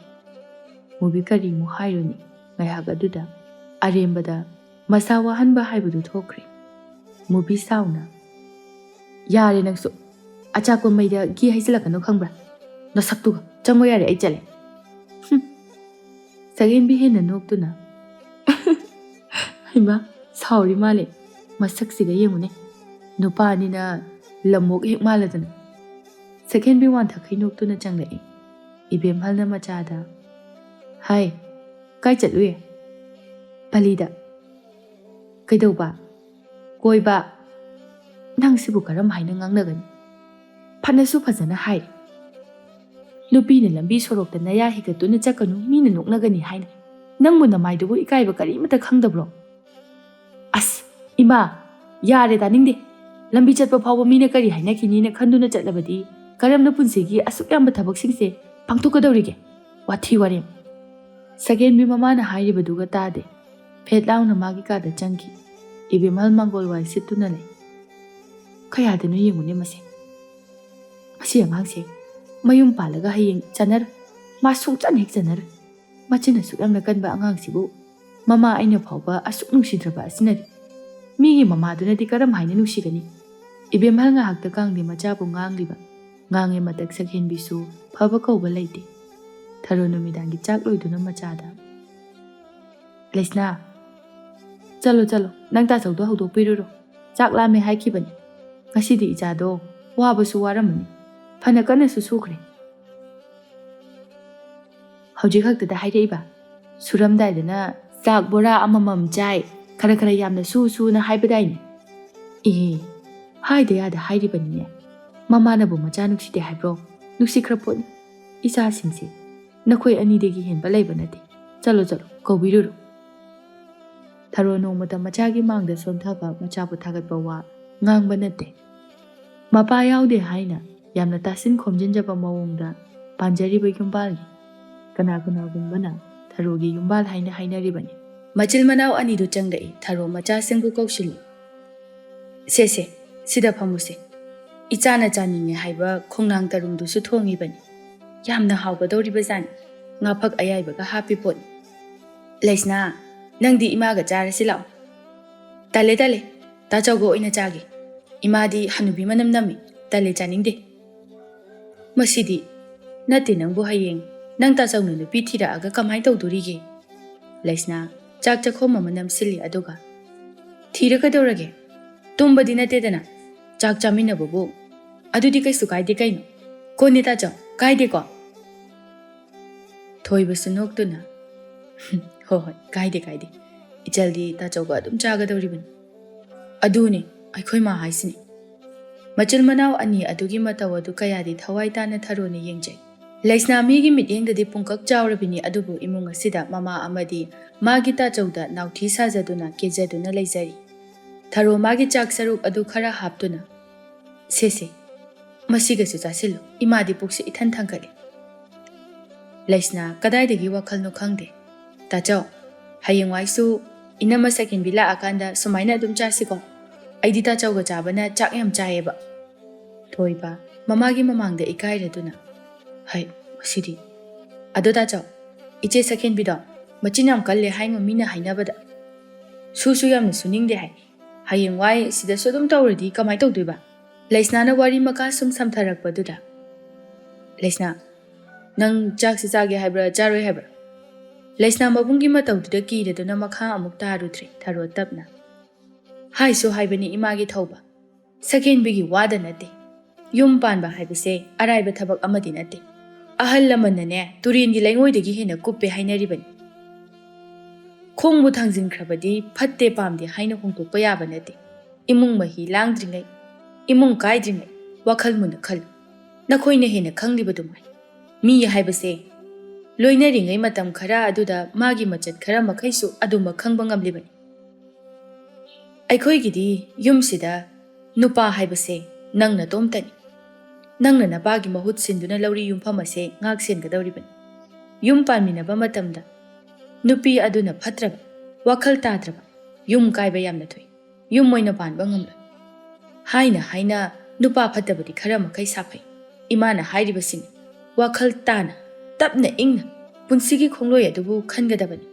Mubi karimu haironi ngayag aduda arembada masa wahanba haibado thokre. Mubi sauna. Yare nangso achakwa maida gi haisilakano khangbra. Nasaktuga chango yare ai chale. Sakhenbi hena noktuna. Haima sauri male masaksiga yemune. Nupa nina lamok hek maladana. Sakhenbi wantha khai noktuna changlai. Ibem halna machada. Hai, kai chatluye? Palida. Kaidauba. Koiba. Nang sibu karam haina ngangnagani. Phanasu phajana hai. Nupina lambi sorokta naya higatuna chakanu mina noknagani haina. Nangmu namaidubu ikaiba karimata khangdabro. As, ima, yare daningde. Lambi chatpa phawba mina kari haina kinina khanduna chatlabadi karamna punsigi asuk yamba thabaksingse pangthokadawrige. Wathi warem. Sakhenbi mamana hairibaduga tade. Phetlauna magi kada changki. Ibimal mangol wai situna le. Kayadanu yengune mase. Masi angangse. Mayum palaga hayeng chanar. Masung chan hek chanar. Machina asuk yamna kanba angangsibu. Mama aina phawba asuk nungsidraba asinari. Migi mama dunadi karam haina nungsigani. Ibimal nga hakta kangdi machabu ngangliba. Ngange matak Sakhenbi su phaba kauba laite. Tharo numidangi chak loiduna machada. Lesna. Chalo, nang ta chawdo hawdo piruro. Chak lame haikibani. Ngasidi ichado wabasu waramani. Phana kana su sukre. Hawji khakta hairaiba. Suramdaidana chak bora amamam chai. Khara yamna su na haibadaini. Haida yada hairibani ne. Mama na bu macha nukside haibro. Nuksi krapon. Isa singse. Nakhoi anidegi henba laiba nate. Chalo kawbiruro. Tharo nongmata machagi mangda sonthaba machabu thagatba wa ngangba nate. Mapa yaude haina yamna tasin khomjinjaba mawongda panjariba yumbalgi. Kana gumbana tharogi yumbal haina hainaribani. Machil manaw anidu changdai tharo macha singbu kaushili. Se Sida phamuse. Ichana chaninge haiba khongnang tarungdu su thongi bani. Yamna hauba dori bazani. Nga phak ayai baga happy pot. Laisna, nangdi ima ga chara silao. Tale tale, ta chawgo oina chagi. Ima di hanubi manam nami, tale chaningde. Masidi, nate nangbu hayeng, nang ta chawnu nupi thira aga kamai tawdurige. Laisna, chak chakho mamanam sili aduga. Thira kadorage. Tumba di nate dana. Chak chamina babu. Adudi kai sukai de kaino. Ko nita chaw, kai de ko. Thoi basu nok tu na. Hoi, kai de. Ichaldi ta chawga adum chaga dawriban. Aduni, aikhoi ma haisini. Machil manaw ani adugi mataw adu kaya di thawai tana tharo ni yengjay. Laisna migi mityeng dadi pungkak chawrabini adubu imung asida mama amadi magi ta chawda nauthi sajaduna kezaduna leizari. Tharo magi chak saruk adu khara haptuna. Sese, masiga su chasilu, imadi pukse ithan thangkali. Laisna kadai dagi wakal no khangde. Ta chaw, hayeng waisu inama sakin bila akanda sumaina adum chasiko. Aidi ta chawga chabana chak yam chayeba. Thoiba, mamagi mamangda ikai raduna. Hai, masidi. Ado ta chaw, iche sakin bido, machinam kalle haingo mina hainabada. Susu yamna suningde hai. Hayeng wai sida sodum tawradi kamai tawduiba. Laisna na wari maka sum samtharakpa duda. Laisna, nang chak si chage haibra charoi haibra. Laisna mabungi matawduda kiraduna makha amuk tarudre tharo tapna. Hai so haibani imagi thawba. Sakin bigi wada nate. Yum panba haibase araiba thabak amadi nate. Ahal lamanane turingi laingoidagi hena kuppe hainaribani. Khongbu thangjinkhrabadi phatte pamdi haina hongtokpa yaba nate. Imung mahi langdringai, imung kaidringai, wakhal muna khal. Nakhoina hena khanglibadumai. Mi haibase loinaringai matam khara aduda magi machat khara makhaisu aduma khangba ngamlibani. Aikhoigidi yumsida nupa haibase nangna tomtani. Nangna napagi mahut sinduna lauri yumpham ase ngak sengadawribani. Yum panminaba matamda nupi aduna phatraba, wakhal tadraba, yum kaiba yamna thoi. Yum moina panba ngamla. Haina nupa phatabadi khara makai saphai. Imana hairibasing wakhal tana tapna ingna punsigi khongloi adubu khangadabani.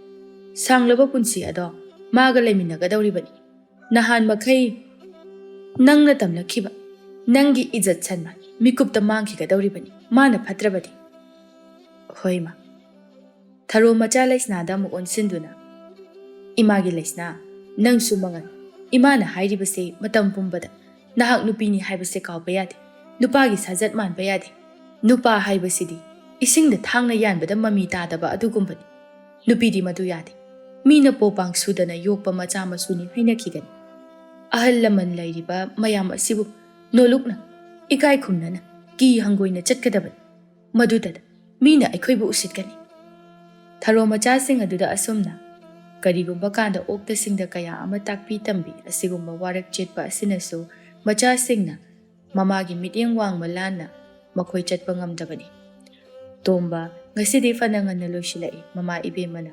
Sanglaba punsi ado maga leiminagadawribani. Nahan makai nangna tamlakhiba nangi ijat sanma mikupta mangkhigadawribani. Mana phatrabadi. Hoima. Tharo macha laisna da mu onsinduna. Imagi laisna nang sumangan. Imana hairibase matam pumbada. Nahak nupini haibase kaupa yade. Nupagi sajat manba yade. Nupa haibasidi isingda thangna yanbada mami tadaba adugumbani. Nupidi madu yade. Mina popang sudana yokpa macha masuni haina khigani. Ahal laman lairiba mayam asibu nolukna ikai khumnana ki hangoina chatkadabani. Madudada mina aikhoibu usitkani. Tharo macha sing aduda asumna karigumba kanda okta singda kaya ama takpi tambi asigumba warak chetpa asinasu macha singna mamagi mityeng wangma lana makhoi chatpa ngamdabani. Tomba ngasidi fanangan na loisilai mama ibemana.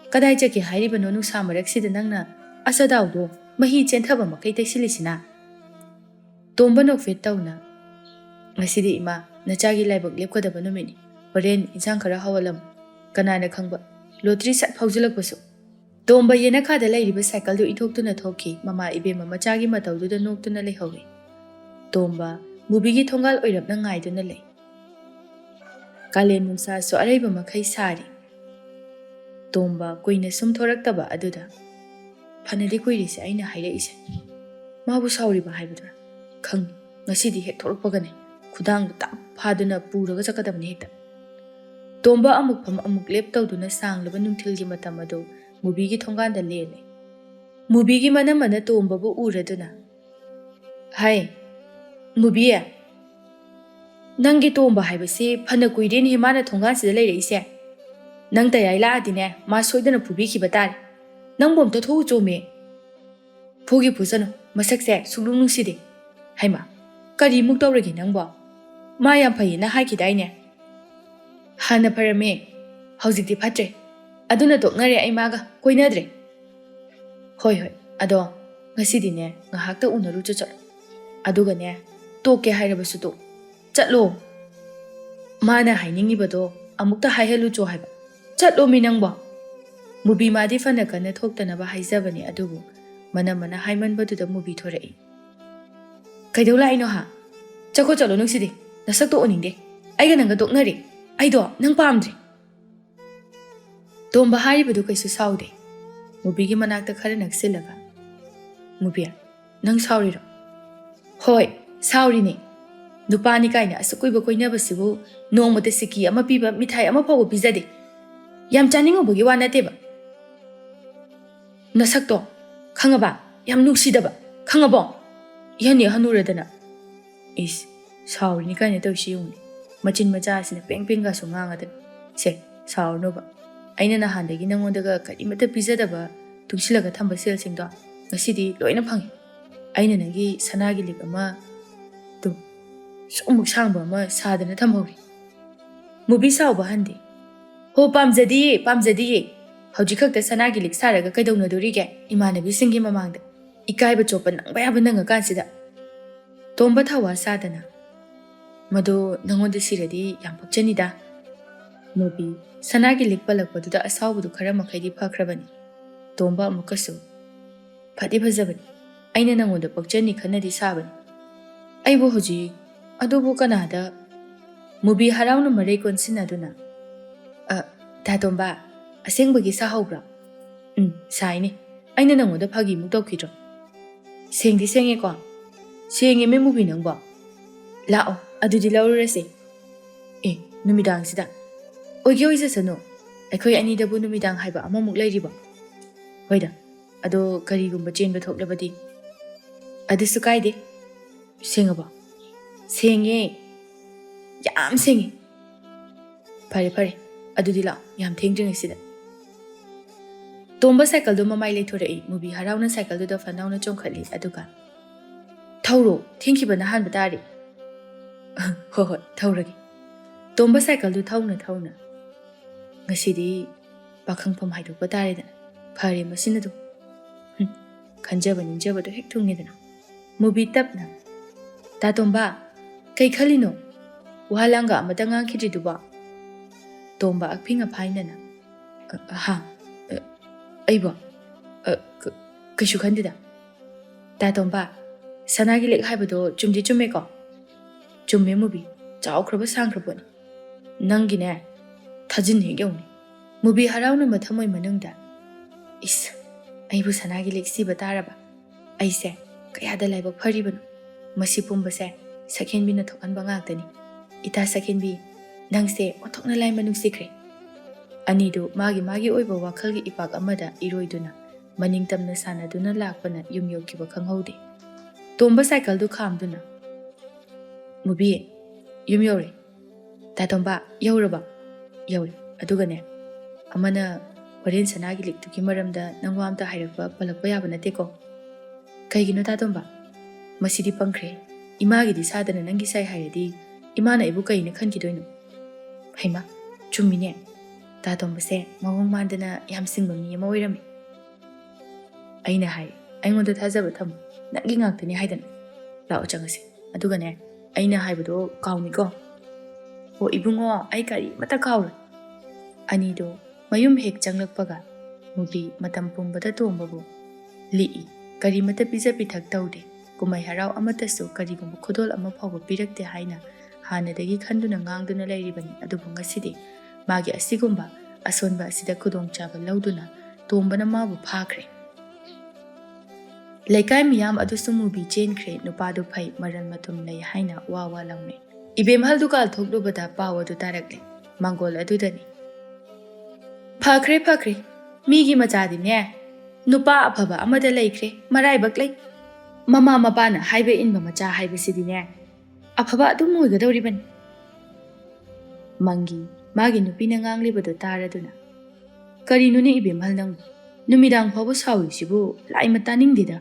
Kadai chaki hairibano nungsa maraksida nangna asadawdo mahi chenthaba makai taisilisina. Tomba nokfet tawna ngasidi ima nachagi laibak lepkadaba numini. Horen insang khara hawalam. Kanana khangba lotri sat phawjilakpasu. Tomba yena khada lairiba cycle du ithoktu na thoki mama ibema machagi matawdu da noktu na lehawi. Tomba mubigi thongal oirap na ngai du na lei. Kalen nungsa so araiba makai sari. Tomba koina sum thoraktaba aduda. Phanadi koirisi aina haira ise. Mabu sauriba haibadura. Khang ngasidi hek thorakpagane. Khudang ta phaduna puraga chakadabani hekta. Tomba amuk pham amuk lep tawduna sanglaba nungthilgi matam adu mubigi thonganda lele. Mubigi mana tomba bu uraduna. Hai, mubiya. Nangi tomba haibase phana kuiren himana thongan sida leire ise. Nang tayai laadine ma soidana pubi ki batari. Nang bom to thogu chome. Phugi phusano masakse suglung nungside. Haima, kari muk tawragi nangbo. Ma yam phai na hai ki daine. Hana parame haujikti phatre. Aduna toknare ai maga koinadre. Hoi ado ngasidine ngahakta unaru chachar. ꯑꯗꯨꯒꯅꯦ ꯇꯣꯛꯀꯦ ꯍꯥꯏꯔꯕꯁꯨ ꯇꯣꯛ ꯆꯠꯂꯣ ꯃꯥꯅ ꯍꯥꯏꯅꯤꯡꯉꯤꯕꯗꯣ ꯑꯃꯨꯛꯇ ꯍꯥꯏꯍꯜꯂꯨꯆꯣ ꯍꯥꯏꯕ ꯆꯠꯂꯣ ꯃꯤ ꯅꯪꯕꯣ ꯃꯨꯕꯤ ꯃꯥꯗꯤ ꯐꯅ ꯀꯟꯅ ꯊꯣꯛꯇꯅꯕ ꯍꯥꯏꯖꯕꯅꯤ ꯑꯗꯨꯕꯨ ꯃꯅꯝ ꯍꯥꯏꯃꯟꯕꯗꯨꯗ ꯃꯨꯕꯤ ꯊꯣꯔꯛꯏ ꯀꯩꯗꯧ ꯂꯥꯛꯏꯅꯣ ꯍꯥ ꯆꯠꯂꯣ ꯅꯪꯁꯤꯗꯤ ꯅꯁꯛꯇꯣ ꯎꯅꯤꯡꯗꯦ ꯑꯩꯒ ꯅꯪꯒ ꯇꯣꯛꯅꯔꯦ ꯑꯩꯗꯣ ꯅꯪ ꯄꯥꯝꯗ꯭ꯔꯦ ꯇꯣꯝꯕ ꯍꯥꯏꯔꯤꯕꯗꯨ ꯀꯩꯁꯨ ꯁꯥꯎꯗꯦ ꯃꯨꯕꯤꯒꯤ ꯃꯅꯥꯛꯇ ꯈꯔ ꯅꯛꯁꯤꯜꯂꯒ ꯃꯨꯕꯤ ꯅꯪ ꯁꯥꯎꯔꯤꯔꯣ ꯍꯣꯏ ꯁꯥꯎꯔꯤꯅꯦ ꯅꯨꯄꯥꯅꯤ ꯀꯥꯏꯅ ꯑꯁꯨꯛ ꯀꯨꯏꯕ ꯀꯣꯏꯅꯕꯁꯤꯕꯨ ꯅꯣꯡꯃꯗ ꯁꯤꯀꯤ ꯑꯃ ꯄꯤꯕ ꯃꯤꯊꯥꯏ ꯑꯃ ꯐꯥꯎꯕ ꯄꯤꯖꯗꯦ ꯌꯥꯝ ꯆꯥꯅꯤꯡꯉꯨꯕꯒꯤ ꯋꯥ ꯅꯠꯇꯦꯕ ꯅꯁꯛꯇꯣ ꯈꯪꯉꯕ ꯌꯥꯝ ꯅꯨꯡꯁꯤꯗꯕ ꯈꯪꯉꯕꯣ ꯏꯍꯟ ꯍꯟꯅꯨꯔꯗꯅ ꯏꯁ ꯁꯥꯎꯔꯤꯅꯤ ꯀꯥꯏꯅ ꯇꯧꯏꯁꯤ ꯌꯦꯡꯉꯨꯅꯦ ꯃꯆꯤꯟ ꯃꯆꯥꯁꯤꯅ ꯄꯦꯡ ꯄꯦꯡꯒꯁꯨ ꯉꯥꯡꯉꯗꯅ ꯁꯦ ꯁꯥꯎꯔꯅꯨꯕ ꯑꯩꯅ ꯅꯍꯥꯟꯗꯒꯤ ꯅꯪꯉꯣꯟꯗꯒ ꯀꯔꯤꯃꯠꯇ ꯄꯤꯖꯗꯕ ꯇꯨꯡꯁꯤꯜꯂꯒ ꯊꯝꯕ ꯁꯦꯜꯁꯤꯡꯗꯣ ꯉꯁꯤꯗꯤ ꯂꯣꯏꯅ ꯐꯪꯉꯤ ꯑꯩꯅ ꯅꯪꯒꯤ ꯁꯅꯥꯒꯤ ꯂꯤꯛ ꯑꯃ ꯁꯨꯝꯃꯨꯛ ꯁꯥꯡꯕ ꯑꯃ ꯁꯥꯗꯅ ꯊꯝꯍꯧꯔꯤ ꯃꯨꯕꯤ ꯁꯥꯎꯕ ꯍꯟꯗꯦ ꯍꯣ ꯄꯥꯝꯖꯗꯤꯌꯦ ꯍꯧꯖꯤꯛ ꯈꯛꯇ ꯁꯅꯥꯒꯤ ꯂꯤꯛ ꯁꯥꯔꯒ ꯀꯩꯗꯧꯅꯗꯣꯔꯤꯒꯦ ꯏꯃꯥꯟꯅꯕꯤꯁꯤꯡꯒꯤ ꯃꯃꯥꯡꯗ ꯏꯀꯥꯏꯕ ꯆꯣꯞꯄ ꯅꯪꯕ ꯌꯥꯕ ꯅꯪꯉꯀꯥꯟꯁꯤꯗ ꯇꯣꯝꯕ ꯊꯋꯥ ꯁꯥꯗꯅ ꯃꯗꯣ ꯅꯪꯉꯣꯟꯗ ꯁꯤꯔꯗꯤ ꯌꯥꯝ ꯄꯛꯆꯅꯤꯗ ꯃꯨꯕꯤ ꯁꯅꯥꯒꯤ ꯂꯤꯛ ꯄꯜꯂꯛꯄꯗꯨꯗ ꯑꯁꯥꯎꯕꯗꯨ ꯈꯔ ꯃꯈꯩꯗꯤ ꯐꯈ꯭ꯔꯕꯅꯤ ꯇꯣꯝꯕ ꯑꯃꯨꯛꯀꯁꯨ ꯐꯗꯤ ꯐꯖꯕꯅꯤ ꯑꯩꯅ ꯅꯪꯉꯣꯟꯗ ꯄꯛꯆꯅꯤ ꯈꯟꯅꯗꯤ ꯁꯥꯕꯅꯤ ꯑꯩꯕꯨ ꯍꯧꯖꯤꯛ ꯑꯗꯨꯕꯨ ꯀꯅꯥꯗ ꯃꯨꯕꯤ ꯍꯔꯥꯎꯅ ꯃꯔꯩ ꯀꯣꯟꯁꯤꯟꯅꯗꯨꯅ ꯇꯥꯇꯣꯝꯕ ꯑꯁꯦꯡꯕꯒꯤ ꯁꯥꯍꯧꯕ꯭ꯔꯥ ꯁꯥꯏꯅꯦ ꯑꯩꯅ ꯅꯪꯉꯣꯟꯗ ꯐꯥꯒꯤꯃꯨꯛ ꯇꯧꯈꯤꯗ꯭ꯔꯣ ꯁꯦꯡꯗꯤ ꯁꯦꯡꯉꯦꯀꯣ ꯁꯦꯡꯉꯦ ꯃꯨꯕꯤ ꯅꯪꯕꯣ ꯂꯥꯛꯑꯣ ꯑꯗꯨꯗꯤ ꯂꯧꯔꯨꯔꯁꯦ ꯅꯨꯃꯤꯗꯥꯡꯁꯤꯗ ꯑꯣꯏꯖꯁꯅꯨ ꯑꯩꯈꯣꯏ ꯑꯅꯤꯗꯕꯨ ꯅꯨꯃꯤꯗꯥꯡ ꯍꯥꯏꯕ ꯑꯃꯃꯨꯛ ꯂꯩꯔꯤꯕꯣ ꯍꯣꯏꯗ ꯑꯗꯣ ꯀꯔꯤꯒꯨꯝꯕ ꯆꯦꯟꯕ ꯊꯣꯛꯂꯕꯗꯤ ꯑꯗꯨꯁꯨ ꯀꯥꯏꯗꯦ ꯁꯦꯡꯉꯕꯣ ꯁꯦꯡꯉꯦ ꯌꯥꯝ ꯁꯦꯡꯉꯦ ꯐꯔꯦ ꯑꯗꯨꯗꯤ ꯂꯥꯛꯑꯣ ꯌꯥꯝ ꯊꯦꯡꯗ꯭ꯔꯤꯉꯩꯁꯤꯗ ꯇꯣꯝꯕ ꯁꯥꯏꯀꯜꯗꯨ ꯃꯃꯥꯏ ꯂꯩꯊꯣꯔꯛꯏ ꯃꯨꯕꯤ ꯍꯔꯥꯎꯅ ꯁꯥꯏꯀꯜꯗꯨꯗ ꯐꯅꯥꯎꯅ ꯆꯣꯡꯈꯠꯂꯤ ꯑꯗꯨꯒ ꯊꯧꯔꯣ ꯊꯦꯡꯈꯤꯕꯅ ꯍꯥꯟꯕ ꯇꯥꯔꯦ ꯍꯣꯏ ꯊꯧꯔꯒꯦ ꯇꯣꯝꯕ ꯁꯥꯏꯀꯜꯗꯨ ꯊꯧꯅ ꯉꯁꯤꯗꯤ ꯄꯥꯈꯪꯐꯝ ꯍꯥꯏꯗꯣꯛꯄ ꯇꯥꯔꯦꯗꯅ ꯐꯔꯦ ꯃꯁꯤꯅꯗꯨ ꯈꯟꯖꯕ ꯅꯤꯡꯖꯕꯗꯣ ꯍꯦꯛ ꯊꯨꯡꯉꯦꯗꯅ ꯃꯨꯕꯤ ꯇꯞꯅ ꯇꯥꯇꯣꯝꯕ ꯀꯩ ꯈꯜꯂꯤꯅꯣ ꯋꯥ ꯂꯥꯡꯒ ꯑꯃꯇ ꯉꯥꯡꯈꯤꯗ꯭ꯔꯤꯗꯨꯕꯣ ꯇꯣꯝꯕ ꯑꯛꯐꯤꯡ ꯑꯐꯥꯏꯅꯅ ꯑꯩꯕꯣ ꯀꯩꯁꯨ ꯈꯟꯗꯦꯗ ꯇꯥꯇꯣꯝꯕ ꯁꯅꯥꯒꯤ ꯂꯤꯛ ꯍꯥꯏꯕꯗꯣ ꯆꯨꯝꯗꯤ ꯆꯨꯝꯃꯦꯀꯣ ꯆꯨꯝꯃꯦ ꯃꯨꯕꯤ ꯆꯥꯎꯈ꯭ꯔꯕ ꯁꯥꯡꯈ꯭ꯔꯕꯅꯤ ꯅꯪꯒꯤꯅꯦ ꯊꯥꯖꯤꯟ ꯍꯦꯛ ꯌꯧꯅꯤ ꯃꯨꯕꯤ ꯍꯔꯥꯎꯅ ꯃꯊꯃꯣꯏ ꯃꯅꯨꯡꯗ ꯏꯁ ꯑꯩꯕꯨ ꯁꯅꯥꯒꯤ ꯂꯤꯛ ꯁꯤꯕ ꯇꯥꯔꯕ ꯑꯩꯁꯦ ꯀꯌꯥꯗ ꯂꯥꯏꯕꯛ ꯐꯔꯤꯕꯅꯣ ꯃꯁꯤ ꯄꯨꯝꯕꯁꯦ ꯁꯛꯍꯦꯟꯕꯤꯅ ꯊꯣꯛꯍꯟꯕ ꯉꯥꯛꯇꯅꯤ ꯏꯇꯥ ꯁꯛꯍꯦꯟꯕꯤ ꯅꯪꯁꯦ ꯑꯣꯟꯊꯣꯛꯅ ꯂꯥꯏꯃ ꯅꯨꯡꯁꯤꯈ꯭ꯔꯦ ꯑꯅꯤꯗꯨ ꯃꯥꯒꯤ ꯑꯣꯏꯕ ꯋꯥꯈꯜꯒꯤ ꯏꯄꯥꯛ ꯑꯃꯗ ꯏꯔꯣꯏꯗꯨꯅ ꯃꯅꯤꯡ ꯇꯝꯅ ꯁꯥꯟꯅꯗꯨꯅ ꯂꯥꯛꯄꯅ ꯌꯨꯝ ꯌꯧꯈꯤꯕ ꯈꯪꯍꯧꯗꯦ ꯇꯣꯝꯕ ꯁꯥꯏꯀꯜꯗꯨ ꯈꯥꯝꯗꯨꯅ ꯃꯨꯕꯤ ꯌꯨꯝ ꯌꯧꯔꯦ ꯇꯥꯇꯣꯝꯕ ꯌꯧꯔꯕ ꯌꯧꯔꯦ ꯑꯗꯨꯒꯅꯦ ꯑꯃꯅ ꯍꯣꯔꯦꯟ ꯁꯅꯥꯒꯤ ꯂꯤꯛꯇꯨꯒꯤ ꯃꯔꯝꯗ ꯅꯪ ꯋꯥ ꯑꯝꯇ ꯄꯜꯂꯛꯄ ꯌꯥꯕ ꯅꯠꯇꯦꯀꯣ ꯀꯩꯒꯤꯅꯣ ꯇꯥꯇꯣꯝꯕ ꯃꯁꯤꯗꯤ ꯄꯪꯈ꯭ꯔꯦ ꯏꯃꯥꯒꯤꯗꯤ ꯁꯥꯗꯅ ꯅꯪꯒꯤ ꯁꯥꯏ ꯍꯥꯏꯔꯗꯤ ꯏꯃꯥꯅ ꯑꯩꯕꯨ ꯀꯩꯅ ꯈꯟꯈꯤꯗꯣꯏꯅꯣ ꯍꯩꯃꯥ ꯆꯨꯝꯃꯤꯅꯦ ꯇꯥꯇꯣꯝꯕꯁꯦ ꯃꯑꯣꯡ ꯃꯥꯟꯗꯅ ꯌꯥꯝ ꯁꯤꯡꯕ ꯃꯤ ꯑꯃ ꯑꯣꯏꯔꯝꯃꯤ ꯑꯩꯅ ꯍꯥꯏ ꯑꯩꯉꯣꯟꯗ ꯊꯥꯖꯕ ꯊꯝꯃꯨ ꯅꯪꯒꯤ ꯉꯥꯛꯇꯅꯤ ꯍꯥꯏꯗꯅ ꯂꯥꯛꯑꯣ ꯆꯪꯉꯁꯤ ꯑꯗꯨꯒꯅꯦ ꯑꯩꯅ ꯍꯥꯏꯕꯗꯣ ꯀꯥꯎꯅꯤꯀꯣ ꯑꯣ ꯏꯕꯨꯡꯉꯣ ꯑꯩ ꯀꯔꯤꯃꯠꯇ ꯀꯥꯎꯔꯣꯏ ꯑꯅꯤꯗꯣ ꯃꯌꯨꯝ ꯍꯦꯛ ꯆꯪꯂꯛꯄꯒ ꯃꯨꯕꯤ ꯃꯇꯝ ꯄꯨꯝꯕꯗ ꯇꯣꯝꯕꯕꯨ ꯂꯤꯛꯏ ꯀꯔꯤꯃꯠꯇ ꯄꯤꯖ ꯄꯤꯊꯛ ꯇꯧꯗꯦ ꯀꯨꯝꯍꯩ ꯍꯔꯥꯎ ꯑꯃꯠꯇꯁꯨ ꯀꯔꯤꯒꯨꯝꯕ ꯈꯨꯗꯣꯜ ꯑꯃ ꯐꯥꯎꯕ ꯄꯤꯔꯛꯇꯦ ꯍꯥꯏꯅ ꯍꯥꯟꯅꯗꯒꯤ ꯈꯟꯗꯨꯅ ꯉꯥꯡꯗꯨꯅ ꯂꯩꯔꯤꯕꯅꯤ ꯑꯗꯨꯕꯨ ꯉꯁꯤꯗꯤ ꯃꯥꯒꯤ ꯑꯁꯤꯒꯨꯝꯕ ꯑꯁꯣꯟꯕ ꯑꯁꯤꯗ ꯈꯨꯗꯣꯡꯆꯥꯕ ꯂꯧꯗꯨꯅ ꯇꯣꯝꯕꯅ ꯃꯥꯕꯨ ꯐꯥꯈ꯭ꯔꯦ ꯂꯩꯀꯥꯏ ꯃꯤꯌꯥꯝ ꯑꯗꯨꯁꯨ ꯃꯨꯕꯤ ꯆꯦꯟꯈ꯭ꯔꯦ ꯅꯨꯄꯥꯗꯨ ꯐꯩ ꯃꯔꯟ ꯃꯊꯨꯝ ꯂꯩ ꯍꯥꯏꯅ ꯋꯥ ꯂꯥꯎꯅꯩ ꯏꯕꯦꯝꯍꯜꯗꯨ ꯀꯥꯜꯊꯣꯛꯂꯨꯕꯗ ꯄꯥꯎ ꯑꯗꯨ ꯇꯥꯔꯛꯂꯦ ꯃꯥꯡꯒꯣꯜ ꯑꯗꯨꯗꯅꯤ ꯐꯈ꯭ꯔꯦ ꯃꯤꯒꯤ ꯃꯆꯥꯗꯤꯅꯦ ꯅꯨꯄꯥ ꯑꯐꯕ ꯑꯃꯗ ꯂꯩꯈ꯭ꯔꯦ ꯃꯔꯥꯏꯕꯛ ꯂꯩ ꯃꯃꯥ ꯃꯄꯥꯅ ꯍꯥꯏꯕ ꯏꯟꯕ ꯃꯆꯥ ꯍꯥꯏꯕꯁꯤꯗꯤꯅꯦ ꯑꯐꯕ ꯑꯗꯨꯝ ꯑꯣꯏꯒꯗꯧꯔꯤꯕꯅꯤ ꯃꯪꯒꯤ ꯃꯥꯒꯤ ꯅꯨꯄꯤꯅ ꯉꯥꯡꯂꯤꯕꯗꯨ ꯇꯥꯔꯗꯨꯅ ꯀꯔꯤꯅꯣꯅꯦ ꯏꯕꯦꯝꯍꯜ ꯅꯪꯕꯨ ꯅꯨꯃꯤꯗꯥꯡ ꯐꯥꯎꯕ ꯁꯥꯎꯔꯤꯁꯤꯕꯨ ꯂꯥꯏꯃ ꯇꯥꯅꯤꯡꯗꯦꯗ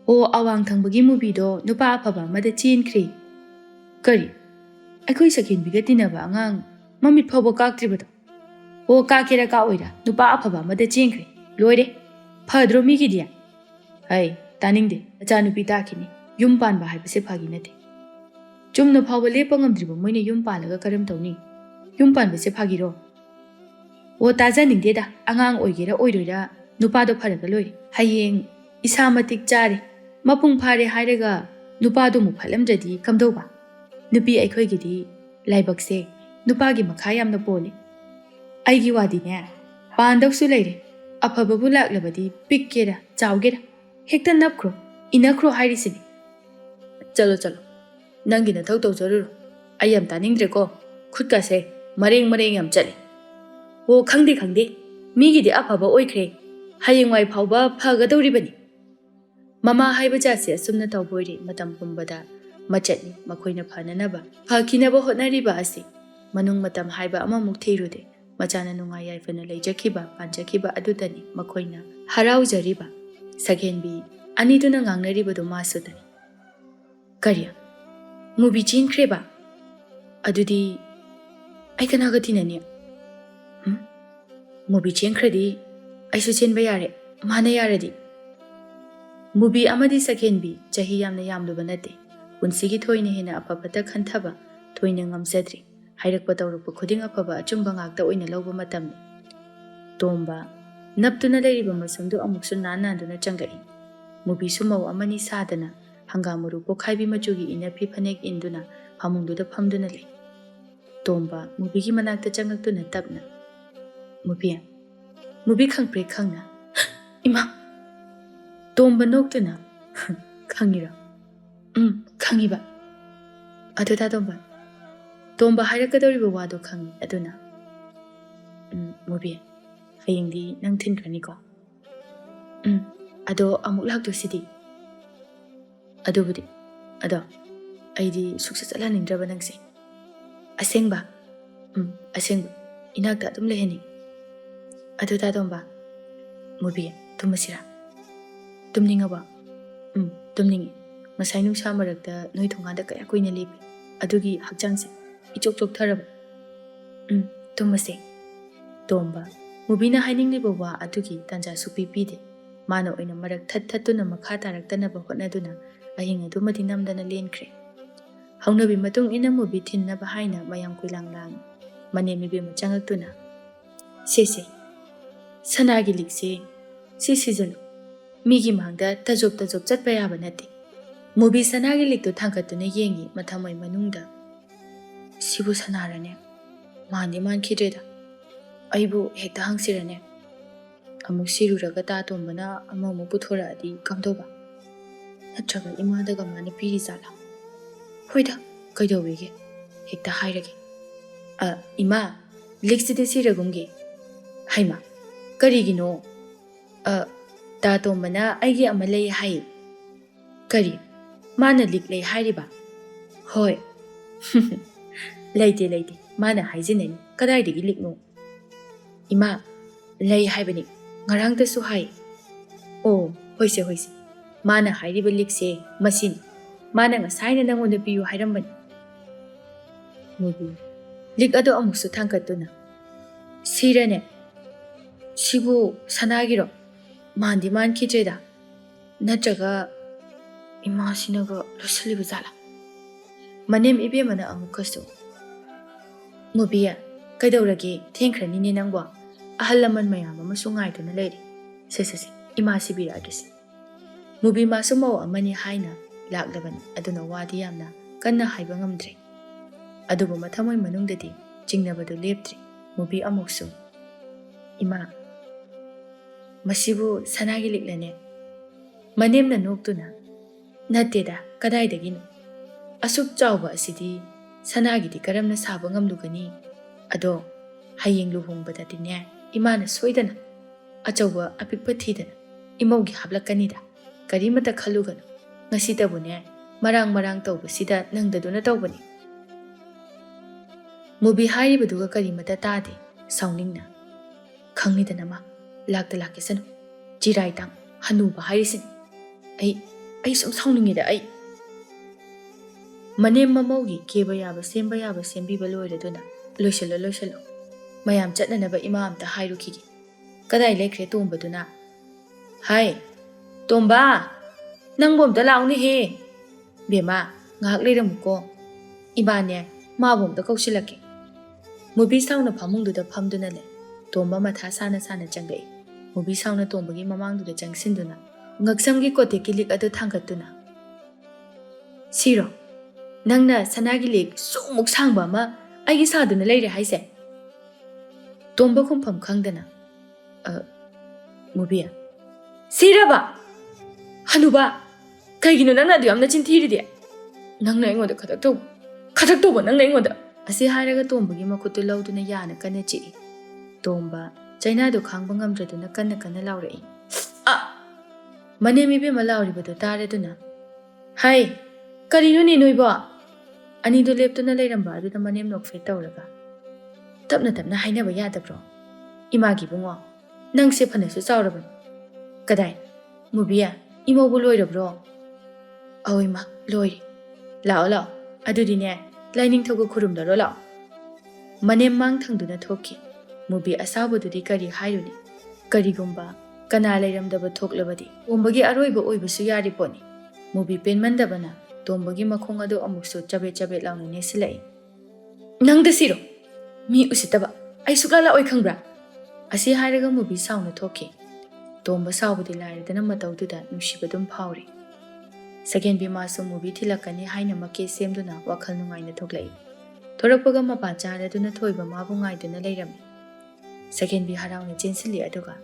ꯑꯣ ꯑꯋꯥꯡ ꯊꯪꯕꯒꯤ ꯃꯨꯕꯤꯗꯣ ꯅꯨꯄꯥ ꯑꯐꯕ ꯑꯃꯗ ꯆꯦꯟꯈ꯭ꯔꯦ ꯀꯔꯤ ꯑꯩꯈꯣꯏ ꯁꯈꯦꯟꯕꯤꯒ ꯇꯤꯟꯅꯕ ꯑꯉꯥꯡ ꯃꯃꯤꯠ ꯐꯥꯎꯕ ꯀꯥꯛꯇ꯭ꯔꯤꯕꯗꯣ ꯑꯣ ꯀꯥꯛꯀꯦꯔꯥ ꯀꯥꯛꯑꯣꯏꯔꯥ ꯅꯨꯄꯥ ꯑꯐꯕ ꯑꯃꯗ ꯆꯦꯟꯈ꯭ꯔꯦ ꯂꯣꯏꯔꯦ ꯐꯗ꯭ꯔꯣ ꯃꯤꯒꯤꯗꯤ ꯍꯩ ꯇꯥꯅꯤꯡꯗꯦ ꯅꯆꯥꯅꯨꯄꯤ ꯇꯥꯈꯤꯅꯤ Yum panba haibase phagi nate. Chumna phawba lepa ngamdriba moina yum palaga karam tawni. Yum panbase phagi ro. O taja ningde da angang oigera oiroira nupado pharaga loi. Hayeng isa matik chare mapung phare hairaga nupado mu phalamdradi kamdoba. Nupi aikhoigidi laibakse nupagi makha yamna pole. Aigi wadi ne pandaksu leire. Afababu laklabadi pikkera chawgera. Hekta napkro inakro hairisini. Chalo chalo. Nangi na thau tau zaruro. Ayam taningdre ko khudka se mareng yam chale. O khangde migidi afaba oikre. Hayeng wai phawba phagadoribani. Mama haiba jase asumna tawboiri matam pumbada machatni makoina phananaba phakinaba hotnariba asi manung matam haiba amamuk thirude machana nungai yaifana leijakhiba panjakhiba adudani makoina haraujariba sagenbi aniduna ngangnaribado masudani kariya mubi chinkreba adudi aikanaga tinani mubi chinkradi aisu chenba yare mana yaradi mubi amadi sagenbi chahi yamna yamluba nate punsigi thoine hena apapata khantaba thoine ngamsadri hairakpa tawrukpa khuding apaba achumba ngakta oina lawba matamni tomba naptuna leiriba masangdu amuksu nananduna changai mubi sumaw amani sadana hangamuru pokhaibi machugi inapi phanek induna phamungduda phamduna lei tomba mubigi manakta changaktuna tapna mubi khangpre khangna ima tomba noktuna khangira khangiba aduda tomba hairakadoriba wado khangi aduna mubi hayengdi nang thinkrani ko ado amuk lakdo sidi adubudi ado aidi suksa chalhanindraba nangse asengba inakta adum leheni aduda tomba mubi tumasira tumningaba tumningi masai nungsa marakta noi thongada kaya koina lepi adugi hakchangse ichok chok tharaba tumase tomba mubina hainingliba wa adugi tanja supi pide mana oina marak thattuna makha taraktanaba hotnaduna ahing adumadi namdana lenkre haunabi matung ina mubi thinnaba haina mayam kuilanglang manemibe machangaktuna sese sanagi likse sisijalo migi mangda tajob chatpa yaba nate mubi sanagi likto thangkatuna yengi mathamai manungda sibu sanarane mandi mankidreda aibu hekta hangsirane amuk siruraga ta tombana amamu puthoradi kamdoba natraga imadaga mani piri zala hoida kaidowege hekta hairage ima likside siragumge haima karigino ta tombana aigi amalai hai kari mana liklei hairiba hoi leite mana haijineni kadaidagi likno ima lei haibani ngarangda su hai o hoise mana hairiba likse masin mana ngasaina nangonda piyu hairambani mubi lik ado amuksu thangkatuna sirane sibu sanagiro mandi mankidreda natraga ima sinaga losaliba zala manem ibe mana amukasu mubiya kaidawrage thengkranine nangwa ahalaman mayam amasu ngaiduna leiri sese ima sibira adresi mubi masumaw amani haina laklabani aduna wadi yamna kanna haiba ngamdre adubu mathamoy manungdadi jingnabadu leptri mubi amuksu ima masibu sanagi liklane manemna noktuna nateda kadaidagino asuk chawba asidi sanagidi karamna saba ngamlugani ado hayeng luhongbadadine imana soidana achawba apikpa thidana imawgi hablakkanida karimata khalugano ngasidabune marang tawbasida nangdaduna tawbani mubi haibaduga karimata tade sauningna khangnidanama lakta lakesanu jiraitang hanuba hairisin ai sum sauningida ai manem mamawgi keba yaba sembiba loiraduna loisalo mayam chatnanaba ima amta hairukhigi kadai lekre tombaduna hai tomba nangbom da launi he Bema, ngahak leiramuko. Ibane, mabom da kausilake. Mubi sauna pamungduda phamduna le. Tomba matha sana changai. Mubi sauna tombagi mamangduda changsinduna. Ngaksamgi kote kilik adu thangatuna. Siro, nangna Sanagi Lik sumuk sangba ma aigi saduna leire haise. Tomba kumpham khangdana. Mubiya. Siraba! Hanuba! Kaigino nangna adu yamna chinthiride. Nangna ingoda khatak toba nangna ingoda. Asi haraga tombagi makutu lauduna yana kana chi. Tomba China do khangba ngamdraduna kana laurai. Mane mibe malauribado tareduna. Hai, karino ni noibo? Ani do leptuna leiramba aduna manem nokfe tauraga. Tapna hainaba yadabro. Imagi bungo, nang se phanasu chauraban. Kadai, Mubiya, imobu loirabro. Awima, loiri. Lao, adudine, laining thogo khurumdaro lao. Manem mang thangduna thoki. Mubi asabududi kari hairuni. Karigumba, kana leiramdaba thoklabadi. Tombagi aroiba oibasu yari poni. Mubi penmandabana, tombagi makhong adu amuksu chabe launa nesilai. Nang da siro, mi usitaba, ai suklala oi khangbra. Asi hairaga mubi sauna thoki. Tomba saubudi lairadana mataududa nushibadum phauri. Second bi masu mubi thilakani haina make semduna wakhal nungaina thoklai. Thorakpaga mapa charaduna thoiba mabu ngaiduna leirami. Second bi harauna chensili aduga.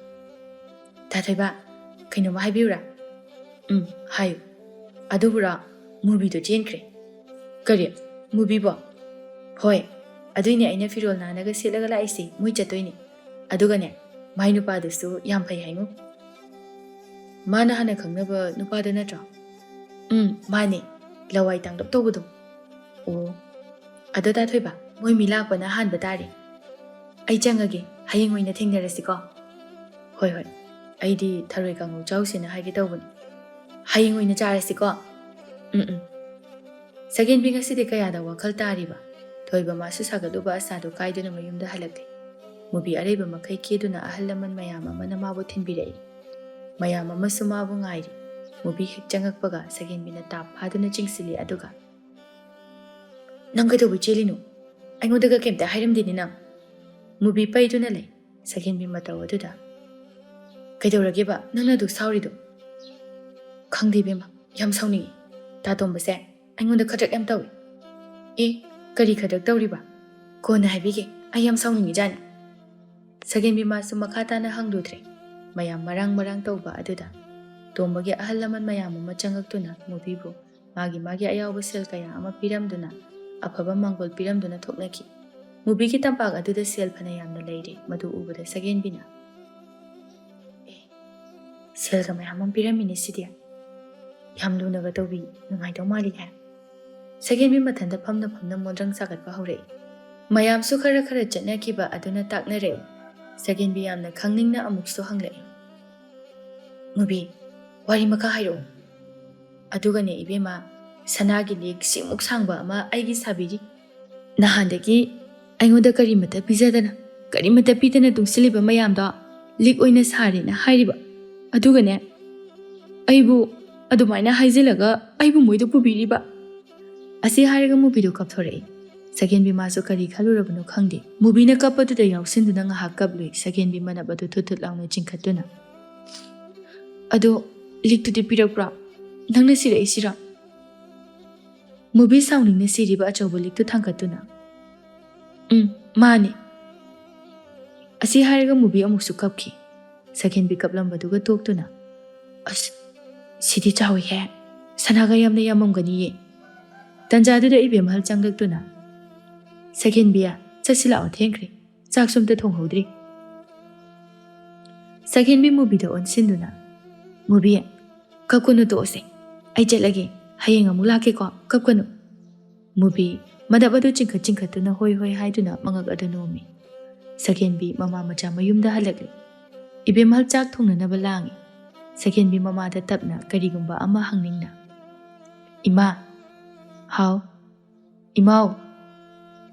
Tathoiba, kaino ma haibiura? Hayu. Adubura, mubi do chenkre. Kari, mubi bo. Hoi, aduine aina firol nanaga selaga laisi mui chatoini. Adugane, mai nupa dusu yam phai haingu. Mana hana khangnaba nupa da natra. Mane, lawai tangdap tobudu. Oh, adu tathoiba, moi milak bana han batari. Ai changage, hayeng oina thengnarasi ko. Hoi, aidi tharoi kangu chausina haige tawbani. Hayeng oina charasi ko. Second bi ngasi de kayada wakhal tariba. Thoiba masu sagaduba asadu kaiduna mayumda halakli. Mubi areba makai keduna ahallaman mayama mana mabu thinbirai. Mayama masu mabu ngairi. Mubi hek changakpaga second bi na tap phaduna chingsili aduga. Nang kaido chelinu. Aingodaga kemta hairamdini nang. Mubi paiduna le. Second bi mataw aduda. Kaidorageba nangna duk saurido. Khangdi bema yam sauni. Ta tombase aingonda khatak yam tawi. Kari khatak tawriba. Kona haibige ai yam sauni jani. Second bi masu makata na hangdudre. Mayam marang tawba aduda. Tombagi ahallaman mayam ama changaktuna mubibu magi ayawa sel kaya ama piramduna afaba mangol piramduna thoknaki. Mubigi tampag aduda sel phanayamna leire madu ubada second bina. Sel ka mayam piramini sidia. Yam lunaga tawbi nungai taw mali ka. Second bi mathanda phamna mondrang sagatpa hore. Mayam su khara chatnakiba aduna taknare. Second bi yamna khangningna amuksu hanglai. Mubi wari maka hairo. Adugane ibema Sanagi Lik simuk sangba ama aigi sabiri. Nahandagi aingoda karimata pizadana. Karimata pidana tungsiliba mayamda lik oina sari na hairiba. Adugane aibu adumaina haizilaga aibu moido pubiriba. Asi haraga mubido kapthorei. Second bi masu kari khalurabano khangde. Mubina kapatuda yawsinduna ngahak kablui second bi manabadu thutut launa chingkhatuna. Ado liktu di pirakra nangna sira isira. Mubi sounding na siriba achawba liktu thangkhatuna. Mane. Asi haraga mubi amuksu kapki. Second bi kaplambatuga toktuna. Sidi chawi he. Sanaga yamna yamamgani ye. Tanjaduda ibe mahal changlaktuna. Second biya chasila o thengkri. Chaksumta thonghodri. Second bi mubi da onsinduna. Mubi kapkono to ose. Ai chalage hayeng amuk lake ko kapkono. Mubi madabadu chingkhatuna hoi haiduna mangak adanomi. Second bi mama macha mayumda halakli. Ibe mahal chak thongna na balangi. Second bi mama da tapna karigumba ama hangningna. Ima. How? Imao.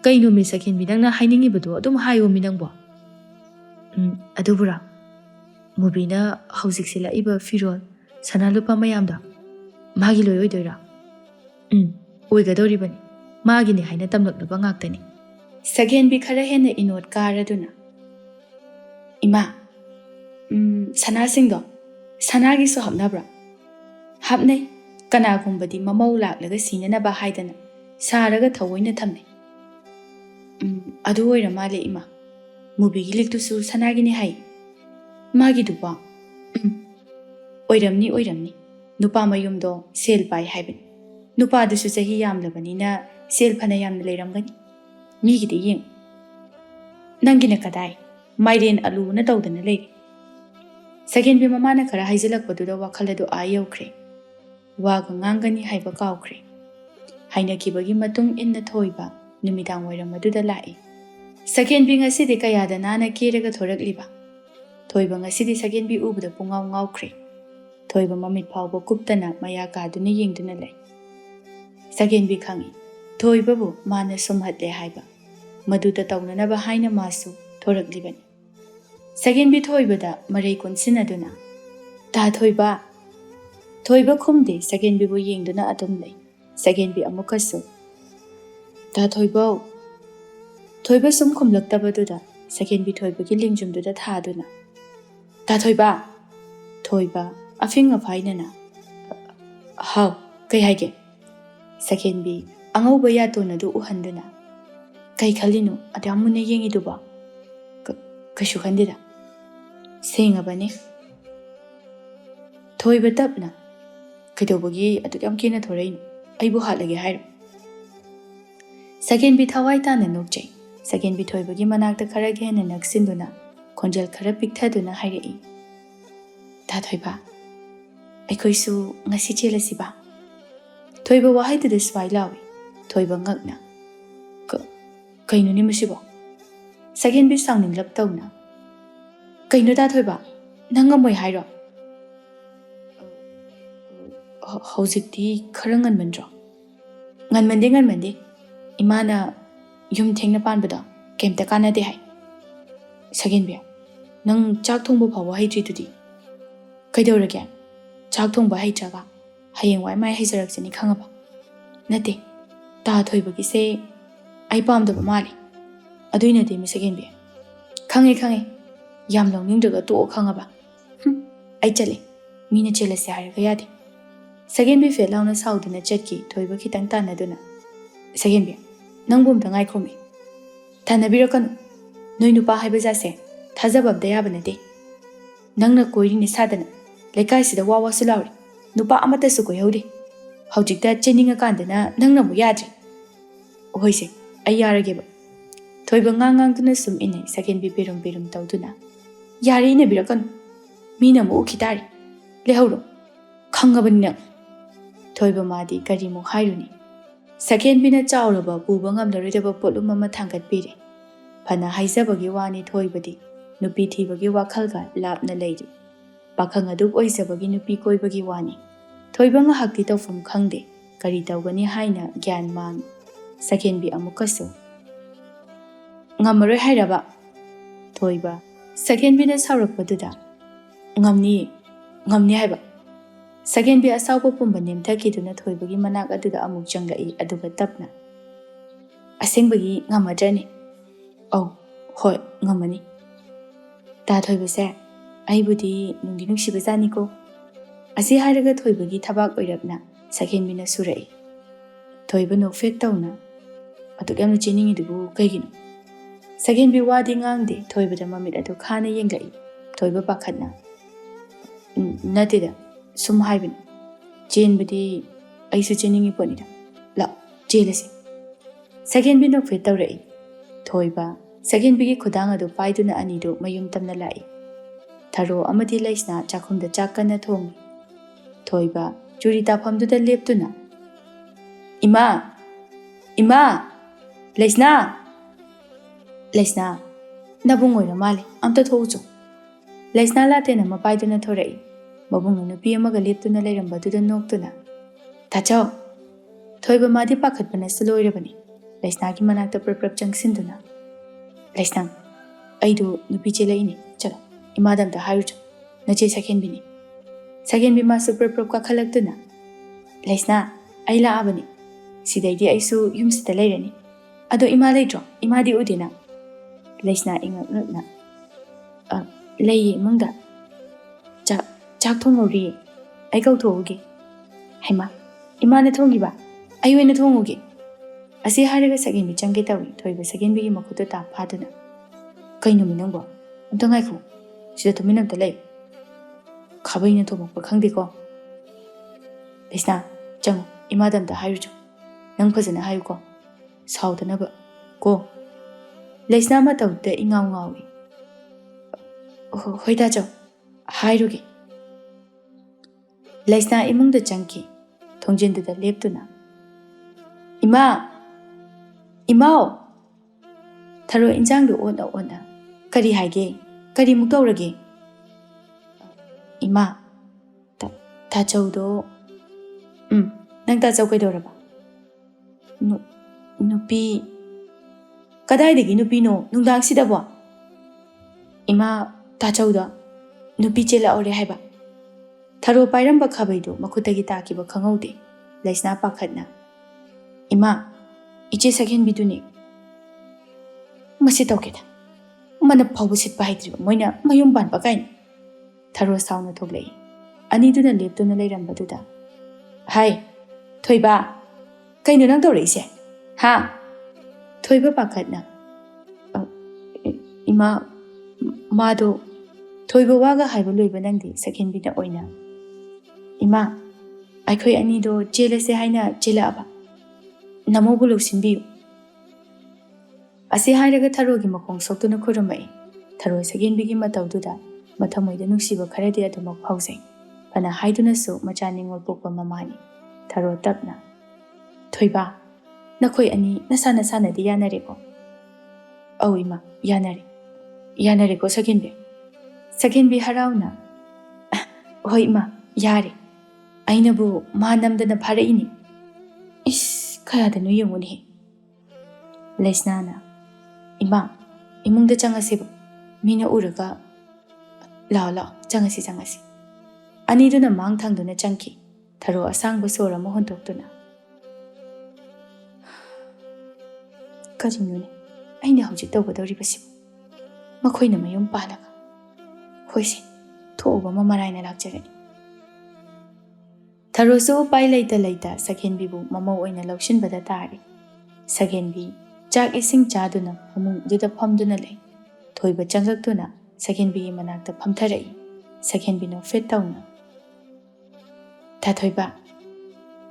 Kaino mi second bi nangna hainingi badu adum hayo mi nangbo. Adubura. Mubina hauzik sila iba firol sana lupa mayamda. Magi loy oidoira. ꯑꯣꯏꯒꯗꯧꯔꯤꯕꯅꯤ ꯃꯥꯒꯤꯅꯤ ꯍꯥꯏꯅ ꯇꯝꯂꯛꯂꯕ ꯉꯥꯛꯇꯅꯤ ꯁꯒꯦꯟꯕꯤ ꯈꯔ ꯍꯦꯟꯅ ꯏꯅꯣꯠ ꯀꯥꯔꯗꯨꯅ ꯏꯃꯥ ꯁꯅꯥꯁꯤꯡꯗꯣ ꯁꯅꯥꯒꯤꯁꯨ ꯍꯥꯞꯅꯕ꯭ꯔꯥ ꯍꯥꯞꯅꯩ ꯀꯅꯥꯒꯨꯝꯕꯗꯤ ꯃꯃꯧ ꯂꯥꯛꯂꯒ ꯁꯤꯅꯅꯕ ꯍꯥꯏꯗꯅ ꯁꯥꯔꯒ ꯊꯑꯣꯏꯅ ꯊꯝꯅꯩ ꯑꯗꯨ ꯑꯣꯏꯔ ꯃꯥꯜꯂꯦ ꯏꯃꯥ ꯃꯨꯕꯤꯒꯤ ꯂꯤꯛꯇꯨꯁꯨ ꯁꯅꯥꯒꯤꯅꯤ ꯍꯥꯏ ꯃꯥꯒꯤꯗꯨꯕꯣ ꯑꯣꯏꯔꯝꯅꯤ ꯅꯨꯄꯥ ꯃꯌꯨꯝꯗꯣ ꯁꯦꯜ ꯄꯥꯏ ꯍꯥꯏꯕꯅꯤ ꯅꯨꯄꯥꯗꯨꯁꯨ ꯆꯍꯤ ꯌꯥꯝꯂꯕꯅꯤꯅ ꯁꯦꯜ ꯐꯅ ꯌꯥꯝꯅ ꯂꯩꯔꯝꯒꯅꯤ ꯃꯤꯒꯤꯗꯤ ꯌꯦꯡꯉꯨ ꯅꯪꯒꯤꯅ ꯀꯗꯥꯏ ꯃꯥꯏꯔꯦꯟ ꯑꯂꯨꯅ ꯇꯧꯗꯅ ꯂꯩꯔꯤ ꯁꯒꯦꯟꯕꯤ ꯃꯃꯥꯅ ꯈꯔ ꯍꯥꯏꯖꯤꯜꯂꯛꯄꯗꯨꯗ ꯋꯥꯈꯜ ꯑꯗꯨ ꯌꯧꯈ꯭ꯔꯦ ꯋꯥꯒ ꯉꯥꯡꯒꯅꯤ ꯍꯥꯏꯕ ꯀꯥꯎꯈ꯭ꯔꯦ ꯍꯥꯏꯅꯈꯤꯕꯒꯤ ꯃꯇꯨꯡ ꯏꯟꯅ ꯊꯣꯏꯕ ꯅꯨꯃꯤꯗꯥꯡ ꯋꯥꯏꯔꯝ ꯑꯗꯨꯗ ꯂꯥꯛꯏ ꯁꯒꯦꯟꯕꯤ ꯉꯁꯤꯗꯤ ꯀꯌꯥꯗ ꯅꯥꯟꯅ ꯀꯦꯔꯒ ꯊꯣꯔꯛꯂꯤꯕ ꯊꯣꯏꯕ ꯉꯁꯤꯗꯤ ꯁꯒꯦꯟꯕꯤ ꯎꯕꯗ ꯄꯨꯡꯉꯥꯎ ꯉꯥꯎꯈ꯭ꯔꯦ ꯊꯣꯏꯕ ꯃꯃꯤꯠ ꯐꯥꯎꯕ ꯀꯨꯞꯇꯅ ꯃꯌꯥ ꯀꯥꯗꯨꯅ ꯌꯦꯡꯗꯨꯅ ꯂꯩ ꯁꯒꯦꯟꯕꯤ ꯈꯪꯏ ꯊꯣꯏꯕꯕꯨ ꯃꯥꯅ ꯁꯨꯝꯍꯠꯂꯦ ꯍꯥꯏꯕ ꯃꯗꯨꯗ ꯇꯧꯅꯅꯕ ꯍꯥꯏꯅ ꯃꯥꯁꯨ ꯊꯣꯔꯛꯂꯤꯕꯅꯤ ꯁꯒꯦꯟꯕꯤ ꯊꯣꯏꯕꯗ ꯃꯔꯩ ꯀꯣꯟꯁꯤꯟꯅꯗꯨꯅ ꯇꯥ ꯊꯣꯏꯕ ꯊꯣꯏꯕ ꯈꯨꯝꯗꯦ ꯁꯒꯦꯟꯕꯤꯕꯨ ꯌꯦꯡꯗꯨꯅ ꯑꯗꯨꯝ ꯂꯩ ꯁꯒꯦꯟꯕꯤ ꯑꯃꯨꯛꯀꯁꯨ ꯇꯥ ꯊꯣꯏꯕꯧ ꯊꯣꯏꯕ ꯁꯨꯝ ꯈꯨꯝꯂꯛꯇꯕꯗꯨꯗ ꯁꯒꯦꯟꯕꯤ ꯊꯣꯏꯕꯒꯤ ꯂꯤꯡꯖꯨꯝꯗꯨꯗ ꯊꯥꯗꯨꯅ ꯇꯥ ꯊꯣꯏꯕ ꯊꯣꯏꯕ ꯑꯐꯤꯡ ꯑꯐꯥꯏꯅꯅ ꯍꯥꯎ ꯀꯩ ꯍꯥꯏꯒꯦ ꯁꯒꯦꯟꯕꯤ ꯑꯉꯧꯕ ꯌꯥꯇꯣꯟ ꯑꯗꯨ ꯎꯍꯟꯗꯨꯅ ꯀꯩ ꯈꯜꯂꯤꯅꯣ ꯑꯗꯨꯌꯥꯝ ꯃꯨꯟꯅ ꯌꯦꯡꯉꯤꯗꯨꯕꯣ ꯀꯩꯁꯨ ꯈꯟꯗꯦꯗ ꯁꯦꯡꯉꯕꯅꯤ ꯊꯣꯏꯕ ꯇꯞꯅ ꯀꯩꯗꯧꯕꯒꯤ ꯑꯗꯨꯛ ꯌꯥꯝ ꯀꯦꯅ ꯊꯣꯔꯛꯏꯅꯣ ꯑꯩꯕꯨ ꯍꯥꯠꯂꯒꯦ ꯍꯥꯏꯔꯣ ꯁꯒꯦꯟꯕꯤ ꯊꯋꯥꯏ ꯇꯥꯅ ꯅꯣꯛꯆꯩ ꯁꯒꯦꯟꯕꯤ ꯊꯣꯏꯕꯒꯤ ꯃꯅꯥꯛꯇ ꯈꯔ ꯍꯦꯟꯅ ꯅꯛꯁꯤꯟꯗꯨꯅ ꯈꯣꯟꯖꯦꯜ ꯈꯔ ꯄꯤꯛꯊꯗꯨꯅ ꯍꯥꯏꯔꯛꯏ ꯇꯥ ꯊꯣꯏꯕ ꯑꯩꯈꯣꯏꯁꯨ ꯉꯁꯤ ꯆꯦꯜꯂꯁꯤꯕ ꯊꯣꯏꯕ ꯋꯥꯍꯩꯗꯨꯗ ꯁ꯭ꯋꯥꯏ ꯂꯥꯎꯏ ꯊꯣꯏꯕ ꯉꯛꯅ ꯀꯩꯅꯣꯅꯦ ꯃꯁꯤꯕꯣ ꯁꯒꯦꯟꯕꯤ ꯁꯥꯎꯅꯤꯡꯂꯞ ꯇꯧꯅ ꯀꯩꯅꯣ ꯇꯥ ꯊꯣꯏꯕ ꯅꯪ ꯉꯝꯃꯣꯏ ꯍꯥꯏꯔꯣ ꯍꯧꯖꯤꯛꯇꯤ ꯈꯔ ꯉꯟꯃꯟꯗ꯭ꯔꯣ ꯉꯟꯃꯟꯗꯦ ꯏꯃꯥꯅ ꯌꯨꯝ ꯊꯦꯡꯅ ꯄꯥꯟꯕꯗꯣ ꯀꯩꯝꯇ ꯀꯥꯟꯅꯗꯦ ꯍꯥꯏ ꯁꯒꯦꯟꯕꯤ ꯅꯪ ꯆꯥꯛ ꯊꯣꯡꯕ ꯐꯥꯎꯕ ꯍꯩꯇ꯭ꯔꯤꯗꯨꯗꯤ ꯀꯩꯗꯧꯔꯒꯦ ꯆꯥꯛ ꯊꯣꯡꯕ ꯍꯩꯇ꯭ꯔꯒ ꯍꯌꯦꯡꯋꯥꯏ ꯃꯥꯏ ꯍꯩꯖꯔꯛꯆꯅꯤ ꯈꯪꯉꯕ ꯅꯠꯇꯦ ꯇꯥ ꯊꯣꯏꯕꯒꯤꯁꯦ ꯑꯩ ꯄꯥꯝꯗꯕ ꯃꯥꯜꯂꯤ ꯑꯗꯨꯏ ꯅꯠꯇꯦ ꯃꯤ ꯁꯒꯦꯟꯕꯤ ꯈꯪꯉꯦ ꯌꯥꯝ ꯂꯧꯅꯤꯡꯗ꯭ꯔꯒ ꯇꯣꯛꯑꯣ ꯈꯪꯉꯕ ꯑꯩ ꯆꯠꯂꯦ ꯃꯤꯅ ꯆꯦꯜꯂꯁꯦ ꯍꯥꯏꯔꯒ ꯌꯥꯗꯦ ꯁꯒꯦꯟꯕꯤ ꯐꯦꯠ ꯂꯥꯎꯅ ꯁꯥꯎꯗꯨꯅ ꯆꯠꯈꯤ ꯊꯣꯏꯕ ꯈꯤꯇꯪ ꯇꯥꯟꯅꯗꯨꯅ ꯁꯒꯦꯟꯕꯤ ꯅꯪꯕꯨ ꯑꯝꯇ ꯉꯥꯏꯈꯣꯃꯤ ꯇꯥꯟꯅꯕꯤꯔꯛꯀꯅꯨ ꯅꯣꯏ ꯅꯨꯄꯥ ꯍꯥꯏꯕ ꯖꯥꯠꯁꯦ ꯊꯥꯖꯕ ꯑꯝꯇ ꯌꯥꯕ ꯅꯠꯇꯦ ꯅꯪꯅ ꯀꯣꯏꯔꯤꯅꯤ ꯁꯥꯗꯅ ꯂꯩꯀꯥꯏꯁꯤꯗ ꯋꯥꯁꯨ ꯂꯥꯎꯔꯤ ꯅꯨꯄꯥ ꯑꯃꯠꯇꯁꯨ ꯀꯣꯏꯍꯧꯗꯦ ꯍꯧꯖꯤꯛꯇ ꯆꯦꯟꯅꯤꯡꯉꯀꯥꯟꯗꯅ ꯅꯪꯅ ꯑꯃꯨꯛ ꯌꯥꯗ꯭ꯔꯤ ꯍꯣꯏꯁꯦ ꯑꯩ ꯌꯥꯔꯒꯦꯕ ꯊꯣꯏꯕ ꯉꯥꯡꯗꯨꯅ ꯁꯨꯝ ꯏꯟꯅꯩ ꯁꯒꯦꯟꯕꯤ ꯄꯤꯔꯨꯝ ꯇꯧꯗꯨꯅ ꯌꯥꯔꯦ ꯏꯟꯅꯕꯤꯔꯛꯀꯅꯨ ꯃꯤꯅ ꯑꯃꯨꯛ ꯎꯈꯤ ꯇꯥꯔꯤ ꯂꯩꯍꯧꯔꯣ ꯈꯪꯉꯕꯅꯤ ꯅꯪ ꯊꯣꯏꯕ ꯃꯥꯗꯤ ꯀꯔꯤꯃꯨꯛ ꯍꯥꯏꯔꯨꯅꯤ ꯁꯒꯦꯟꯕꯤꯅ ꯆꯥꯎꯔꯕ ꯄꯨꯕ ꯉꯝꯂꯔꯣꯏꯗꯕ ꯄꯣꯠꯂꯨꯝ ꯑꯃ ꯊꯥꯡꯒꯠꯄꯤꯔꯦ ꯐꯅ ꯍꯥꯏꯖꯕꯒꯤ ꯋꯥꯅꯤ ꯊꯣꯏꯕꯗꯤ ꯅꯨꯄꯤ ꯊꯤꯕꯒꯤ ꯋꯥꯈꯜꯒ ꯂꯥꯞꯅ ꯂꯩꯔꯤ ꯄꯥꯈꯪ ꯑꯗꯨꯛ ꯑꯣꯏꯖꯕꯒꯤ ꯅꯨꯄꯤ ꯀꯣꯏꯕꯒꯤ ꯋꯥꯅꯤ ꯊꯣꯏꯕ ꯉꯥꯏꯍꯥꯛꯇꯤ ꯇꯧꯐꯝ ꯈꯪꯗꯦ ꯀꯔꯤ ꯇꯧꯒꯅꯤ ꯍꯥꯏꯅ ꯒ꯭ꯌꯥꯟ ꯃꯥꯡ ꯁꯒꯦꯟꯕꯤ ꯑꯃꯨꯛꯀꯁꯨ ꯉꯝꯃꯔꯣꯏ ꯍꯥꯏꯔꯕ ꯊꯣꯏꯕ ꯁꯒꯦꯟꯕꯤꯅ ꯁꯥꯎꯔꯛꯄꯗꯨꯗ ꯉꯝꯅꯤ ꯍꯥꯏꯕ ꯁꯒꯦꯟꯕꯤ ꯑꯁꯥꯎꯕ ꯄꯨꯝꯕ ꯅꯦꯝꯊꯈꯤꯗꯨꯅ ꯊꯣꯏꯕꯒꯤ ꯃꯅꯥꯛ ꯑꯗꯨꯗ ꯑꯃꯨꯛ ꯆꯪꯂꯛꯏ ꯑꯗꯨꯒ ꯇꯞꯅ ꯑꯁꯦꯡꯕꯒꯤ ꯉꯝꯃꯗ꯭ꯔꯅꯤ ꯑꯧ ꯍꯣꯏ ꯉꯝꯃꯅꯤ ꯇꯥ ꯊꯣꯏꯕꯁꯦ ꯑꯩꯕꯨꯗꯤ ꯅꯨꯡꯗꯤ ꯅꯨꯡꯁꯤꯕꯖꯥꯠꯅꯤꯀꯣ ꯑꯁꯤ ꯍꯥꯏꯔꯒ ꯊꯣꯏꯕꯒꯤ ꯊꯕꯥꯛ ꯑꯣꯏꯔꯞꯅ ꯁꯒꯦꯟꯕꯤꯅ ꯁꯨꯔꯛꯏ ꯊꯣꯏꯕ ꯅꯣꯛꯐꯦꯠ ꯇꯧꯅ ꯑꯗꯨꯛ ꯌꯥꯝꯅ ꯆꯦꯟꯅꯤꯡꯉꯤꯗꯨꯕꯨ ꯀꯩꯒꯤꯅꯣ ꯁꯒꯦꯟꯕꯤ ꯋꯥꯗꯤ ꯉꯥꯡꯗꯦ ꯊꯣꯏꯕꯗ ꯃꯃꯤꯠ ꯑꯗꯨ ꯈꯥꯅ ꯌꯦꯡꯂꯛꯏ ꯊꯣꯏꯕ ꯄꯥꯈꯠꯅ ꯅꯠꯇꯦꯗ ꯁꯨꯝ ꯍꯥꯏꯕꯅꯤ ꯆꯦꯟꯕꯗꯤ ꯑꯩꯁꯨ ꯆꯦꯟꯅꯤꯡꯉꯤ ꯄꯣꯠꯅꯤꯗ ꯂꯥꯛꯑꯣ ꯆꯦꯜꯂꯁꯤ ꯁꯒꯦꯟꯕꯤ ꯅꯣꯛꯐꯦꯠ ꯇꯧꯔꯛꯏ ꯊꯣꯏꯕ ꯁꯒꯦꯟꯕꯤꯒꯤ ꯈꯨꯗꯥꯡ ꯑꯗꯨ ꯄꯥꯏꯗꯨꯅ ꯑꯅꯤꯗꯨ ꯃꯌꯨꯝ ꯇꯝꯅ ꯂꯥꯛꯏ ꯊꯔꯣ ꯑꯃꯗꯤ ꯂꯩꯁꯅꯥ ꯆꯥꯛꯈꯨꯝꯗ ꯆꯥꯛ ꯀꯟꯅ ꯊꯣꯡꯏ ꯊꯣꯏꯕ ꯆꯨꯔꯤ ꯇꯥꯐꯝꯗꯨꯗ ꯂꯦꯞꯇꯨꯅ ꯏꯃꯥ ꯂꯩꯁꯅꯥ ꯅꯕꯨꯡ ꯑꯣꯏꯔ ꯃꯥꯜꯂꯦ ꯑꯝꯇ ꯊꯣꯛꯎꯆꯣ ꯂꯩꯁꯅꯥ ꯂꯥꯇꯦꯟ ꯑꯃ ꯄꯥꯏꯗꯨꯅ ꯊꯣꯔꯛꯏ ꯃꯕꯨꯡꯅ ꯅꯨꯄꯤ ꯑꯃꯒ ꯂꯦꯞꯇꯨꯅ ꯂꯩꯔꯝꯕꯗꯨꯗ ꯅꯣꯛꯇꯨꯅ ꯇꯥꯆꯧ ꯊꯣꯏꯕ ꯃꯥꯗꯤ ꯄꯥꯈꯠꯄꯅꯁꯨ ꯂꯣꯏꯔꯕꯅꯤ ꯂꯩꯁꯅꯥꯒꯤ ꯃꯅꯥꯛꯇ ꯄ꯭ꯔꯞ ꯆꯪꯁꯤꯟꯗꯨꯅ ꯂꯩꯁꯅꯥ ꯑꯩꯗꯨ ꯅꯨꯄꯤ ꯆꯦꯜꯂꯛꯏꯅꯤ ꯆꯠꯂꯣ ꯏꯃꯥꯗ ꯑꯝꯇ ꯍꯥꯏꯔꯨꯆꯣ ꯅꯆꯦ ꯁꯒꯦꯟꯕꯤ ꯃꯥꯁꯨ ꯄ꯭ꯔꯞ ꯀꯥꯈꯠꯂꯛꯇꯨꯅ ꯂꯩꯁꯅꯥ ꯑꯩ ꯂꯥꯛꯑꯕꯅꯤ Sidaydi aisu yumsida lairani. Ado ima leitro, imadi udina. Laisna ingakna. Lei mungda. Chak thongori. Ai kau thogi. Haima, imana thongi ba. Ai wena thongogi. Asi haraga sagin bi change tawi, thoiba sagin bi makuta ta phaduna. Kaino minangbo. Amta ngaikhu. Sida to minam ta lei. Khabai na thomok pa khangde ko. Laisna, chang imadam ta hairu. Nang phajana hayu ko. Saudana ba. Ko. Laisna ma tawda ingaw ngawi. Hoi da chaw. Hairu gi. Laisna imungda changki. Thongjinda da leptuna. Imao. Tharo injang du ona. Kari haige. Kari muktaurage. Ima. Ta chaw do. Nang ta chaw kaidoraba. Nupi. Kadaidagi nupi no. Nungdang sidabo. Ima ta chaw do. Nupi chela ore haiba. Tharo pairamba khabaido makutagi takiba khangaude. Laisna pakhatna. Ima. Iche sakhen biduni. Masi tawkeda. Mana phawu sitpa haidriba moina mayum banba kain. Tharo sauna thoglei. Aniduna leptuna leirambaduda. Hai. Thoiba. Kaino nang tawreise? Ha. Thoiba pakhatna. Ima. Mado. Thoiba waga haiba loiba nangdi sakhen bina oina. Ima. Aikhoi anido jela se haina jela aba. Namo bulu sinbiu. Asi hairaga tharo gi makong soktuna khurumai. Tharo sagin bigi matawduda mathamoida nungsiba kharadi adumak phausai. Pana haiduna su machaningol pokpa mamani. Tharo tapna. Thoiba. Nakhoi ani nasana di yanare ko. Au ima yanare. Yanare ko sagin bi. Sagin bi harauna. Hoi ima yare. Ainabu manamdana pharaini. Is kayada no yunguni. Laisnana. Ima. Imungda changasibu. Mina uraga. Lao. Changasi. Aniduna mang thangduna changki. Tharo asangba sora mohontoktuna. Karinune. Aina hojik tawgadawribasibu. Makhoina mayum palaga. Hoise. Thoba mamaraina lakjarani. Tharo so pai leita sakhen bibu mamo oina laushin bada tari. Sakhen bi chak ising chaduna phamung duda phamduna lei. Thoiba changaktuna sakhen bi manakta phamtharai. Sakhen bi no fet tawna. Ta thoiba.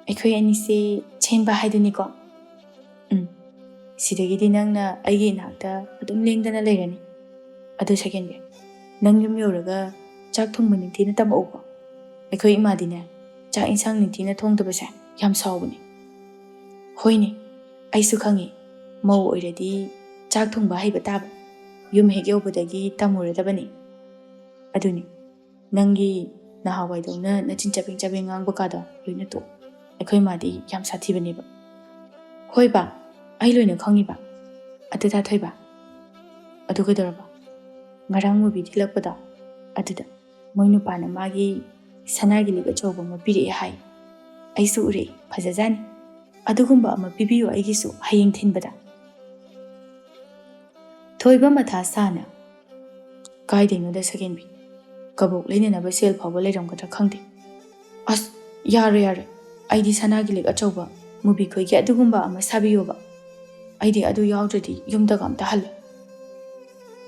Aikhoi ani se chen ba haiduni ko. Sidagidi nangna aigi nakta adum lengdana leirani. Adu sakhen bi. Nang yum yoraga chak thongba ningthina tamau ko. Aikhoi imadine. Chak insang ningthina thongdabase yam sawbani. Hoine. Aisu khangi. Mau oiradi chak thongba haiba taba. Yum hek yobadagi tamuradabani. Aduni. Nangi nahawaidona nachin chabing ngang bakada loina to. Aikhoi madi yam sathibani ba. Hoi ba. Ai loina khangi ba. Adu ta thoi ba. Adu kaidoraba. Ngarang movie thilakpada. Aduda. Moinu pana magi Sanagi Likta Ngaobi piri hai. Aisu ure phajajani. Adugumba ama pibiyo aigisu haying thinbada. Thoiba matha sana. Kaidino da sagin bi. Kabok leina ba sel phawba leiram katra khangde. As yare. Aidi Sanagi Likta Ngaobi movie khoi gi adugumba ama sabiyo ba. Aidi adu yawdradi yumda gam ta hal.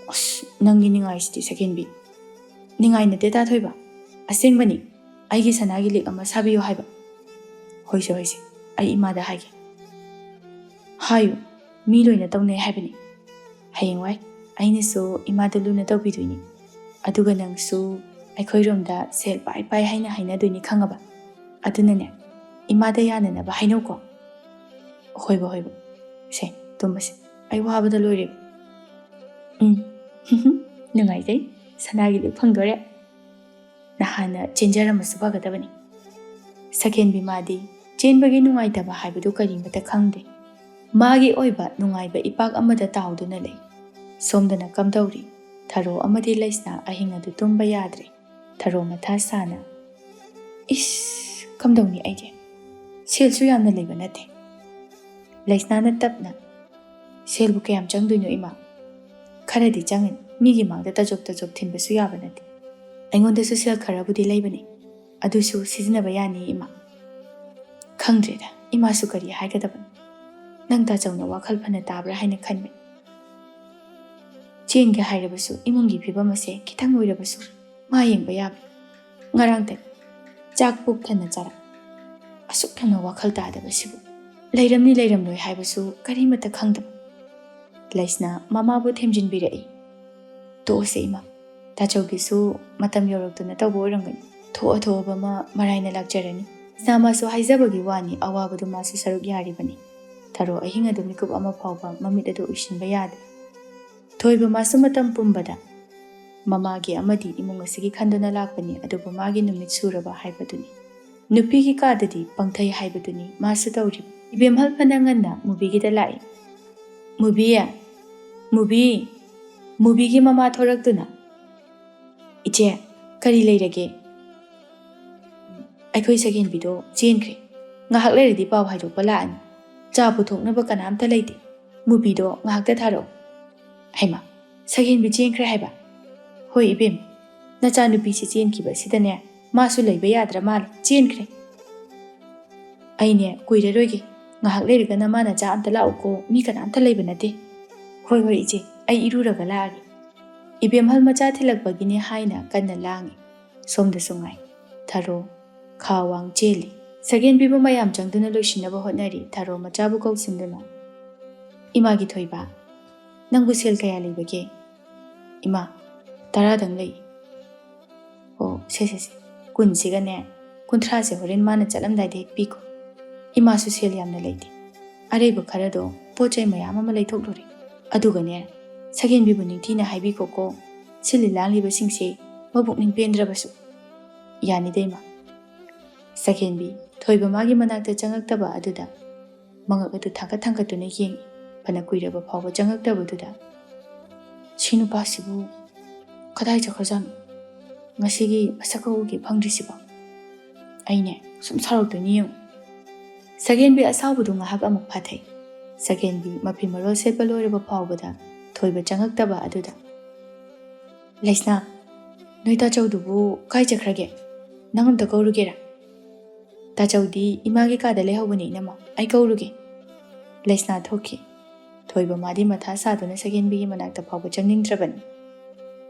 As nangi ningai sti sagin bi. Ningai na data thoiba. Asing bani, aigi Sanagi Likta ama sabiyo haiba. Hoise. Ai imada haige. Hayu, mi loina tawne haibani. Hayengwai, aina so imada luna tawbiduini. Aduga nangsu aikhoiromda sel pai haina duini khangaba. Adunane, imada yananaba hainoko. Hoiba. Se, tumbase. Ai wabada loire. Nungai day, Sanagi Likta phangdore. Nahana chenjara masubagadabani. Sakhen bi madi chenbagi nungaitaba haibudu karimata khangde. Magi oiba nungaiba ipak amada tauduna lei. Somdana kamdauri. Tharo amadi laisna ahingadu tumba yadre. Tharo matha sana. Is kamdauni aide. Selsu yamna leiba nate. Laisnana tapna. Selbu kayam changduino ima. Kharadi changin migi mangda tajok thinbasu yaba nati. Aingondasu sel kharabudi laibani. Adusu sizinaba yani ima. Khangdreda ima su kari haigadaban. Nang tachawna wakhal phana tabra haina khanbe. Chenga hairabasu imungi phibam ase khithang oirabasu ma yengba yabe. Ngarang tak chak puk thana chara. Asuk thana wakhal tadabasibu. Leiramni leiramloi haibasu karimata khangdaba. Laisna mama bu themjin birai. To ase ima. Tachawgisu matam yoroktuna tawbo orangani. Tho bama maraina lakjarani. Sama so haizabagi wani awabadu masu saruk yaribani. Tharo ahinga du mikup ama phawba mamit adu ushinba yade. Thoiba masu matam pumbada. Mamagi amadi imung asigi khanduna lakbani adubu magi numit suraba haibaduni. Nupigi kadadi pangthai haibaduni masu tawrib. Ibem halpana nganna mubigida lai. Mubiya. Mubigi mama thorakduna. Iche kari leirage. Aikoi sagen bido chenkre. Ngahak leiradi paw haidokpa laani. Cha puthoknaba kanamta leite. Mubido ngahakta tharo. Haima, sagen bi chenkre haiba. Hoi ibem. Nacha nupi si chenkiba sidane masu leiba yadra mal chenkre. Aine kuiraroige. Ngahak leiraga namana cha amta lauko mi kanamta leiba nate. Hoi iche. Ai iruraga laari. Ibem hal macha thilakbagini haina kanna langi. Somda sungai. Tharo. Khawang cheli. Sagen bibu mayam changduna loishinaba hotnari tharo machabu kausinduna. Imagi thoiba. Nangbu sel kaya leibage. Ima. Taradang lei. Oh, se. Kun sigane. Kun thrase horen mana chalam daide piko. Ima su sel yamna leite. Areba kharado pochai mayam ama leithok lori. Adugane. Sagen bibu ningthina haibi koko. Sili langliba singse. Mabuk ning pendrabasu. Yani deima. Sagen bi. Thoiba magi manakta changaktaba aduda. Mangak adu thangkatuna yengi. Pana kuiraba phawba changaktaba aduda. Sinu pasibu. Kadai chakharjanu. Ngasigi masakaugi phangdrisiba. Aine sum sarokduni yung. Sagen bi asawbudu ngahak amuk phathai. Sagen bi mapi marol setba loiraba phawbada. Thoiba changaktaba aduda. Laisna. Noita chawdubu kai chakhrage. Nangamta kaurugera. Tachawdi imagi kada lehawani nama ai kauruge. Laisna thoki. Thoiba madi matha saduna sagen bigi manakta phawba changningdrabani.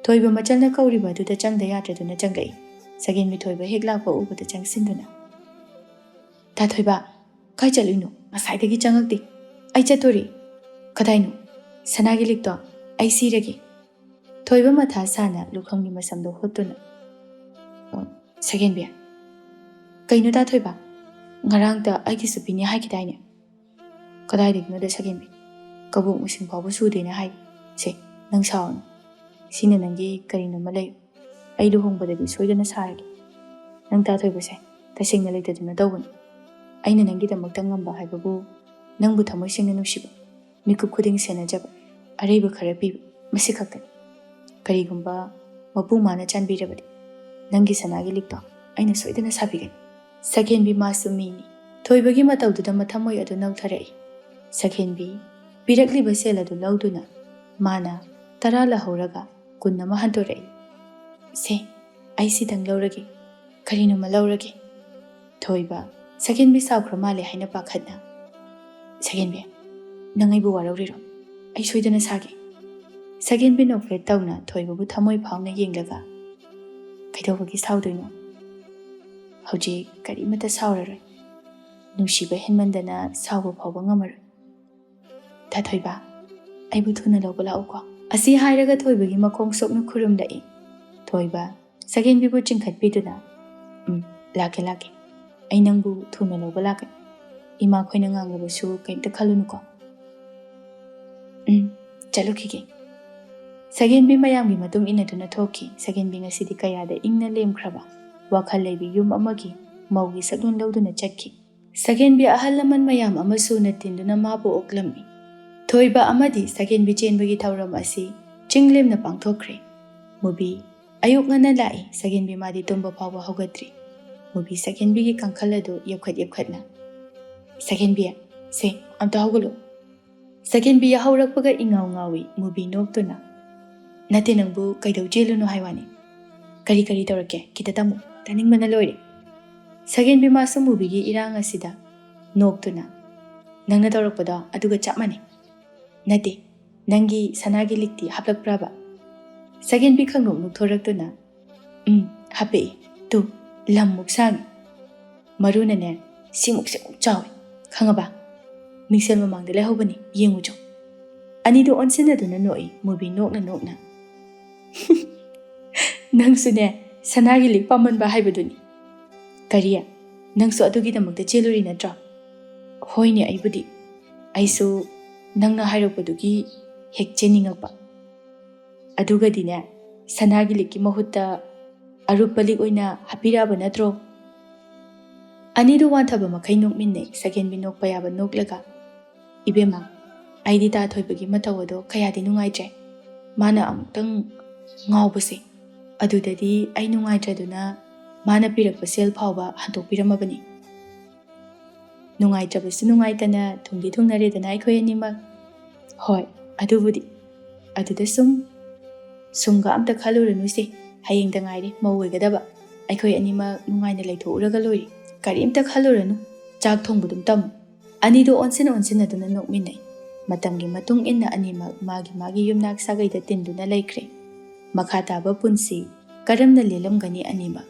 Thoiba machalna kauriba duda changda yatraduna changai. Sagen bi thoiba hek lakpa ubada changsinduna. Ta thoiba kai chaluino masaidagi changakti. Ai chatori. Kadaino. Sanagi Likta ai sirage. Thoiba matha sana lukhamgi masamdo hotuna. Sagen bi. Kaino ta thoiba. Ngarang ta aigi supini haikitaine. Kadai digno da sagen bi. Kabuk musing phawba sudena hai. Se nang saon. Sina nangi karino malay. Ai luhongbada bi soidana sarage. Nang ta thoiba se tasingna leitaduna dawani. Aina nangi damakta ngamba haibabu nangbu thamoy singna nusiba. Mikup khuding senajaba. Areba khara piba. Masi khakta. Karigumba mapu mana chanbirabadi. Nangi Sanagi Likta aina soidana sabigani. Sagen bi masu mini. Thoibagi matawduda mathamoy adu nautharai. Sagen bi pirakliba sel adu lauduna. Mana tarala horaga kunna mahantorai. Se ai sidang laurage. Karino malaurage. Thoiba sagen bi saukra male haina pakhatna. Sagen bi nangai bu warauriro. Ai soidana sage. Sagen bi nokre tawna thoiba bu thamoy phawna yenglaga. Kaidawagi saudoino. Hauji karimata sauraroi. Nungsiba henmandana sauba phawba ngamaroi. Ta thoiba aibu thuna lawba lauko. Asi hairaga thoibagi makhong sokna khurum lai. Thoiba sagen bibu chingkhatpiduna. Lake. Ai nangbu thuna lawba lake. Ima khoina ngangabasu kaimta khalunuko. Chalukhige. Sagen bi mayamgi matung inaduna thoki. Sagen bi ngasidi kayada ingna lemkhraba. Wakhal leibi yum amagi maugi saklun lauduna chakki. Sagen bi ahal laman mayam amasu natinduna mabu oklammi. Thoiba amadi sagen bi chenbagi thauram asi chinglemna pangthokre. Mubi ayuk ngana lai sagen bi madi tumba phawba hogatri. Mubi sagen bi gi kangkhaladu yapkhatna. Sagen bi se amta hawgalo. Second bi hawrakpaga ingaw ngawi mubi noktuna. Nate nangbu kaidau jeluno haiwani. Kari kari taurake kita tamu taning mana loire. Second bi masu mubi gi irang asida noktuna. Nangna taurakpada aduga chapmani. Nate nangi sanagi likti haplak praba. Second bi khangnok nukthoraktuna. Hape tu lam muksangi. Maruna ne simuk chawi. Khangaba. Mixel mamang de lehobani yengu jo. Ani do onsina duna noi mubi nokna. Nangsu ne sanagi lik paman ba haibaduni. Kariya nangsu adugi damakta cheluri natra. Hoine aibudi. Aisu nangna hairokpadugi hek cheningakpa. Aduga dine sanagi likki mahutta arupalik oina hapiraba natro. Ani do wanthaba makai nokminne second bi nokpa yaba noklaga. Ibema aidi ta thoibagi matawado kayadi nungaitre. Mana amtang ngaubase. Adudadi ai nungaitraduna mana pirakpa sel phawba handokpiramabani. Nungaitrabasu nungaitana thungdi thungnaredana aikhoi animak. Hoi, adubudi. Aduda sumga amta khaluranu se. Hayengda ngaire mawwegadaba. Aikhoi animak nungaina leithouraga lori. Karimta khaluranu. Chak thongbudum tamu. Anido onsina duna nokminai. Matamgi matung inna animak magi yumnak sagaida tinduna laikre. Makhataba punsi karamna lelamgani animak.